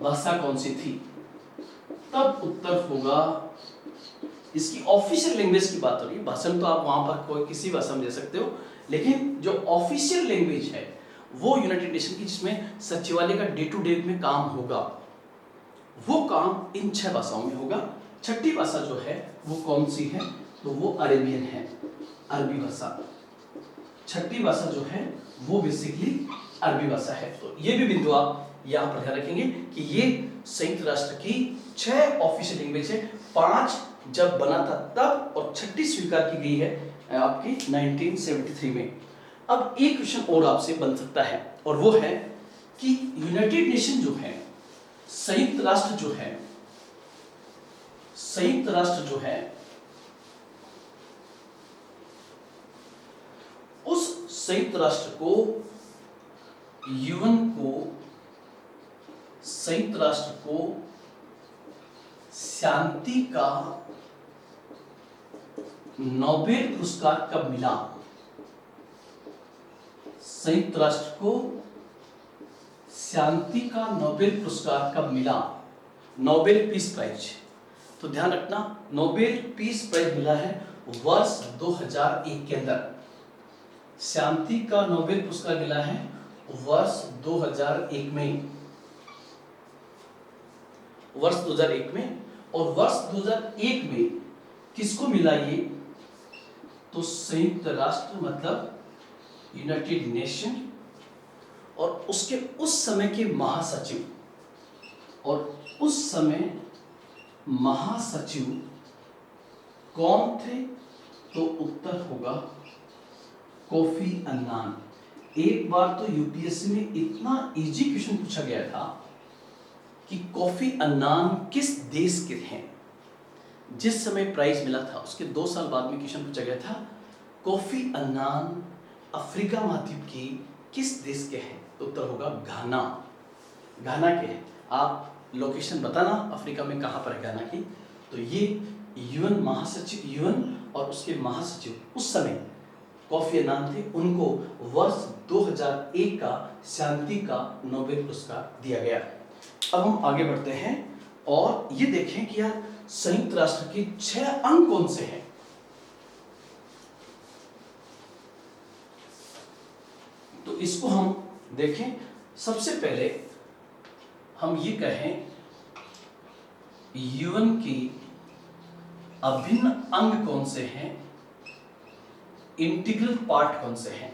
भाषा कौन सी थी? तब उत्तर होगा, इसकी ऑफिशियल लैंग्वेज की बात हो रही है। भाषण तो आप वहां पर कोई किसी भाषा में दे सकते हो, लेकिन जो ऑफिशियल लैंग्वेज है वो यूनाइटेड नेशन की, जिसमें सचिवालय का डे टू डे में काम होगा, वो काम इन 6 भाषाओं में होगा। छठी भाषा जो है वो कौन सी है? तो वो अरेबियन है, अरबी भाषा। छठी भाषा जो है वो बेसिकली अरबी भाषा है। तो ये भी बिंदु आप यहां पर ध्यान रखेंगे कि ये संयुक्त राष्ट्र की 6 ऑफिशियल लैंग्वेज है। 5 जब बना था तब, और 6ठी स्वीकार की गई है आपकी 1973 में। अब एक क्वेश्चन और आपसे बन सकता है, और वो है कि यूनाइटेड नेशन जो है, संयुक्त राष्ट्र जो है, उस संयुक्त राष्ट्र को, यूएन को, संयुक्त राष्ट्र को शांति का नोबेल पुरस्कार कब मिला? संयुक्त राष्ट्र को शांति का नोबेल पुरस्कार कब मिला? Nobel peace prize. तो ध्यान रखना, नोबेल पीस प्राइज मिला है वर्ष 2001 के अंदर। शांति का नोबेल पुरस्कार मिला है वर्ष 2001 में, वर्ष 2001 में। और वर्ष 2001 में किसको मिला ये? तो संयुक्त राष्ट्र मतलब यूनाइटेड नेशन, और उसके उस समय के महासचिव, और उस समय महासचिव कौन थे? तो उत्तर होगा कोफी अन्नान। एक बार तो यूपीएससी में इतना इजी क्वेश्चन पूछा गया था कि कोफी अन्नान किस देश के हैं। जिस समय प्राइज मिला था उसके 2 साल बाद में क्वेश्चन पूछा गया था, कोफी अन्नान अफ्रीका महाद्वीप की किस देश के हैं? तो उत्तर होगा घाना। घाना के हैं। आप लोकेशन बताना अफ्रीका में कहां पर है घाना की। तो ये यूएन महासचिव, यूएन और उसके महासचिव उस समय कोफी अन्नान थे। उनको वर्ष 2001 का शांति का नोबेल पुरस्कार दिया गया। अब हम आगे बढ़ते हैं और ये देखें कि यार संयुक्त राष्ट्र के 6 अंग कौन से हैं। तो इसको हम देखें। सबसे पहले हम ये कहें UN के अभिन्न अंग कौन से हैं, इंटीग्रल पार्ट कौन से हैं,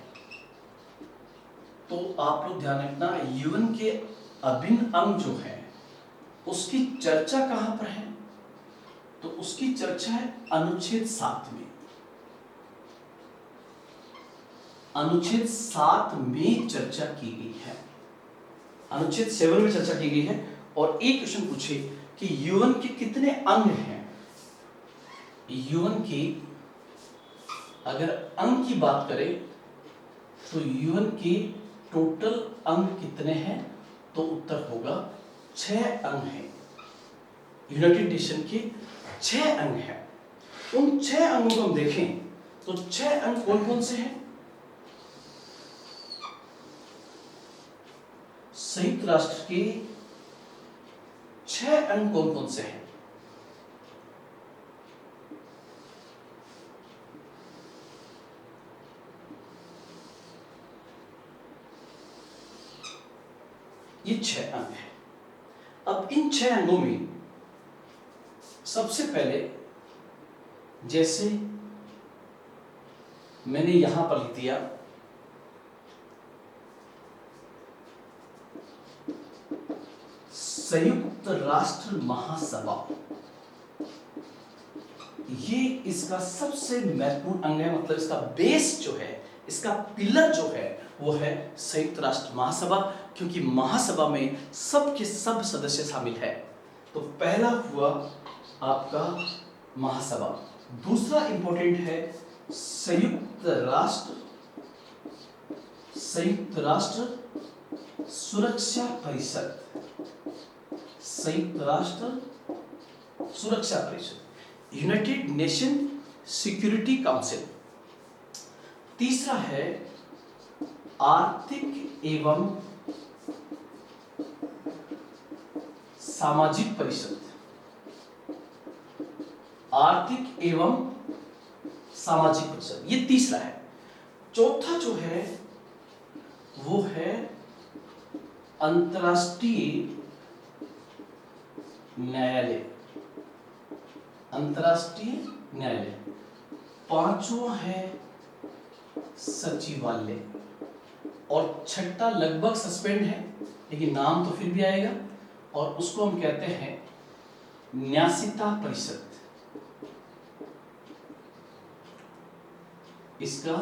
तो आप लोग ध्यान रखना UN के अभिन्न अंग जो है उसकी चर्चा कहां पर है, तो उसकी चर्चा है अनुच्छेद 7 में। अनुच्छेद 7 में चर्चा की गई है, अनुच्छेद 7 में चर्चा की गई है। और एक क्वेश्चन पूछे कि UN के कितने अंग हैं। UN के अगर अंग की बात करें तो UN के टोटल अंग कितने हैं, तो उत्तर होगा 6 अंग हैं। यूनाइटेड नेशन के 6 अंग हैं। उन 6 अंगों को हम देखें तो 6 अंग कौन कौन से हैं। संयुक्त राष्ट्र के 6 अंग कौन कौन से हैं। ये 6 अंग हैं। अब इन 6 अंगों में सबसे पहले, जैसे मैंने यहां पर लिख दिया, संयुक्त राष्ट्र महासभा, ये इसका सबसे महत्वपूर्ण अंग है। मतलब इसका बेस जो है, इसका पिलर जो है वो है संयुक्त राष्ट्र महासभा, क्योंकि महासभा में सब के सब सदस्य शामिल है। तो पहला हुआ आपका महासभा। दूसरा इंपॉर्टेंट है संयुक्त राष्ट्र सुरक्षा परिषद, संयुक्त राष्ट्र सुरक्षा परिषद, यूनाइटेड नेशन सिक्योरिटी काउंसिल। तीसरा है आर्थिक एवं सामाजिक परिषद, आर्थिक एवं सामाजिक परिषद, ये तीसरा है। चौथा जो है वो है अंतर्राष्ट्रीय न्यायालय, अंतर्राष्ट्रीय न्यायालय। पांचवा है सचिवालय, और छठा लगभग सस्पेंड है लेकिन नाम तो फिर भी आएगा, और उसको हम कहते हैं न्यासिता परिषद। इसका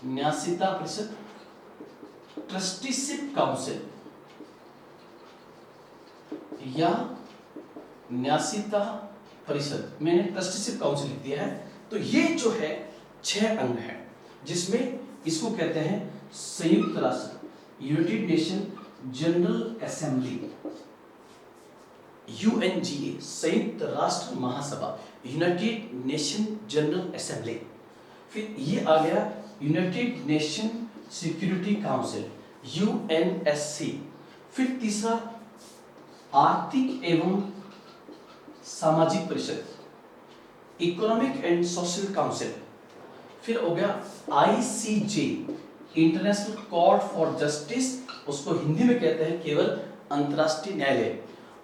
न्यासिता परिषद, ट्रस्टीशिप काउंसिल या न्यासिता परिषद, मैंने ट्रस्टीशिप काउंसिल लिख दिया है। तो ये जो है 6 अंग है, जिसमें इसको कहते हैं संयुक्त राष्ट्र, United nation general assembly, UNGA, संयुक्त राष्ट्र महासभा, यूनाइटेड नेशन जनरल असेंबली। फिर ये आ गया United nation security council, UNSC। फिर तीसरा आर्थिक एवं सामाजिक परिषद, इकोनॉमिक एंड सोशल काउंसिल। फिर हो गया ICJ, international court for justice, उसको हिंदी में कहते हैं केवल अंतर्राष्ट्रीय न्यायालय,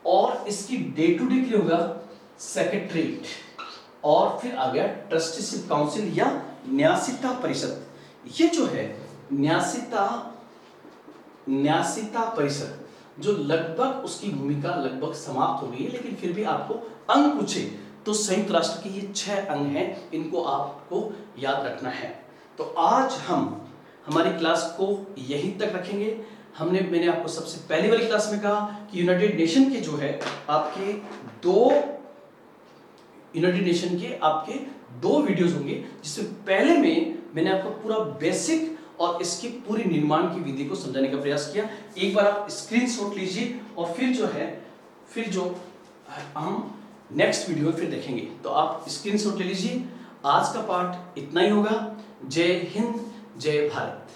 और इसकी डे टू डे के लिए होगा सेक्रेटरीट। और फिर आ गया ट्रस्टीशिप काउंसिल या न्यासिता परिषद। ये जो है न्यासिता परिषद, जो लगभग उसकी भूमिका लगभग समाप्त हो गई है, लेकिन फिर भी आपको अंग पूछे तो संयुक्त राष्ट्र के ये 6 अंग हैं, इनको आपको याद रखना है। तो आज हम हमारी क्लास को यहीं तक रखेंगे। मैंने आपको सबसे पहले वाली क्लास में कहा कि यूनाइटेड नेशन के जो है आपके यूनाइटेड नेशन के आपके 2 वीडियोस होंगे, जिसमें पहले में मैंने आपको पूरा बेसिक और इसकी पूरी निर्माण की विधि को समझाने का प्रयास किया। एक बार आप स्क्रीनशॉट लीजिए और फिर जो हम नेक्स्ट वीडियो फिर देखेंगे, तो आप स्क्रीनशॉट ले लीजिए। आज का पार्ट इतना ही होगा। जय हिंद, जय भारत।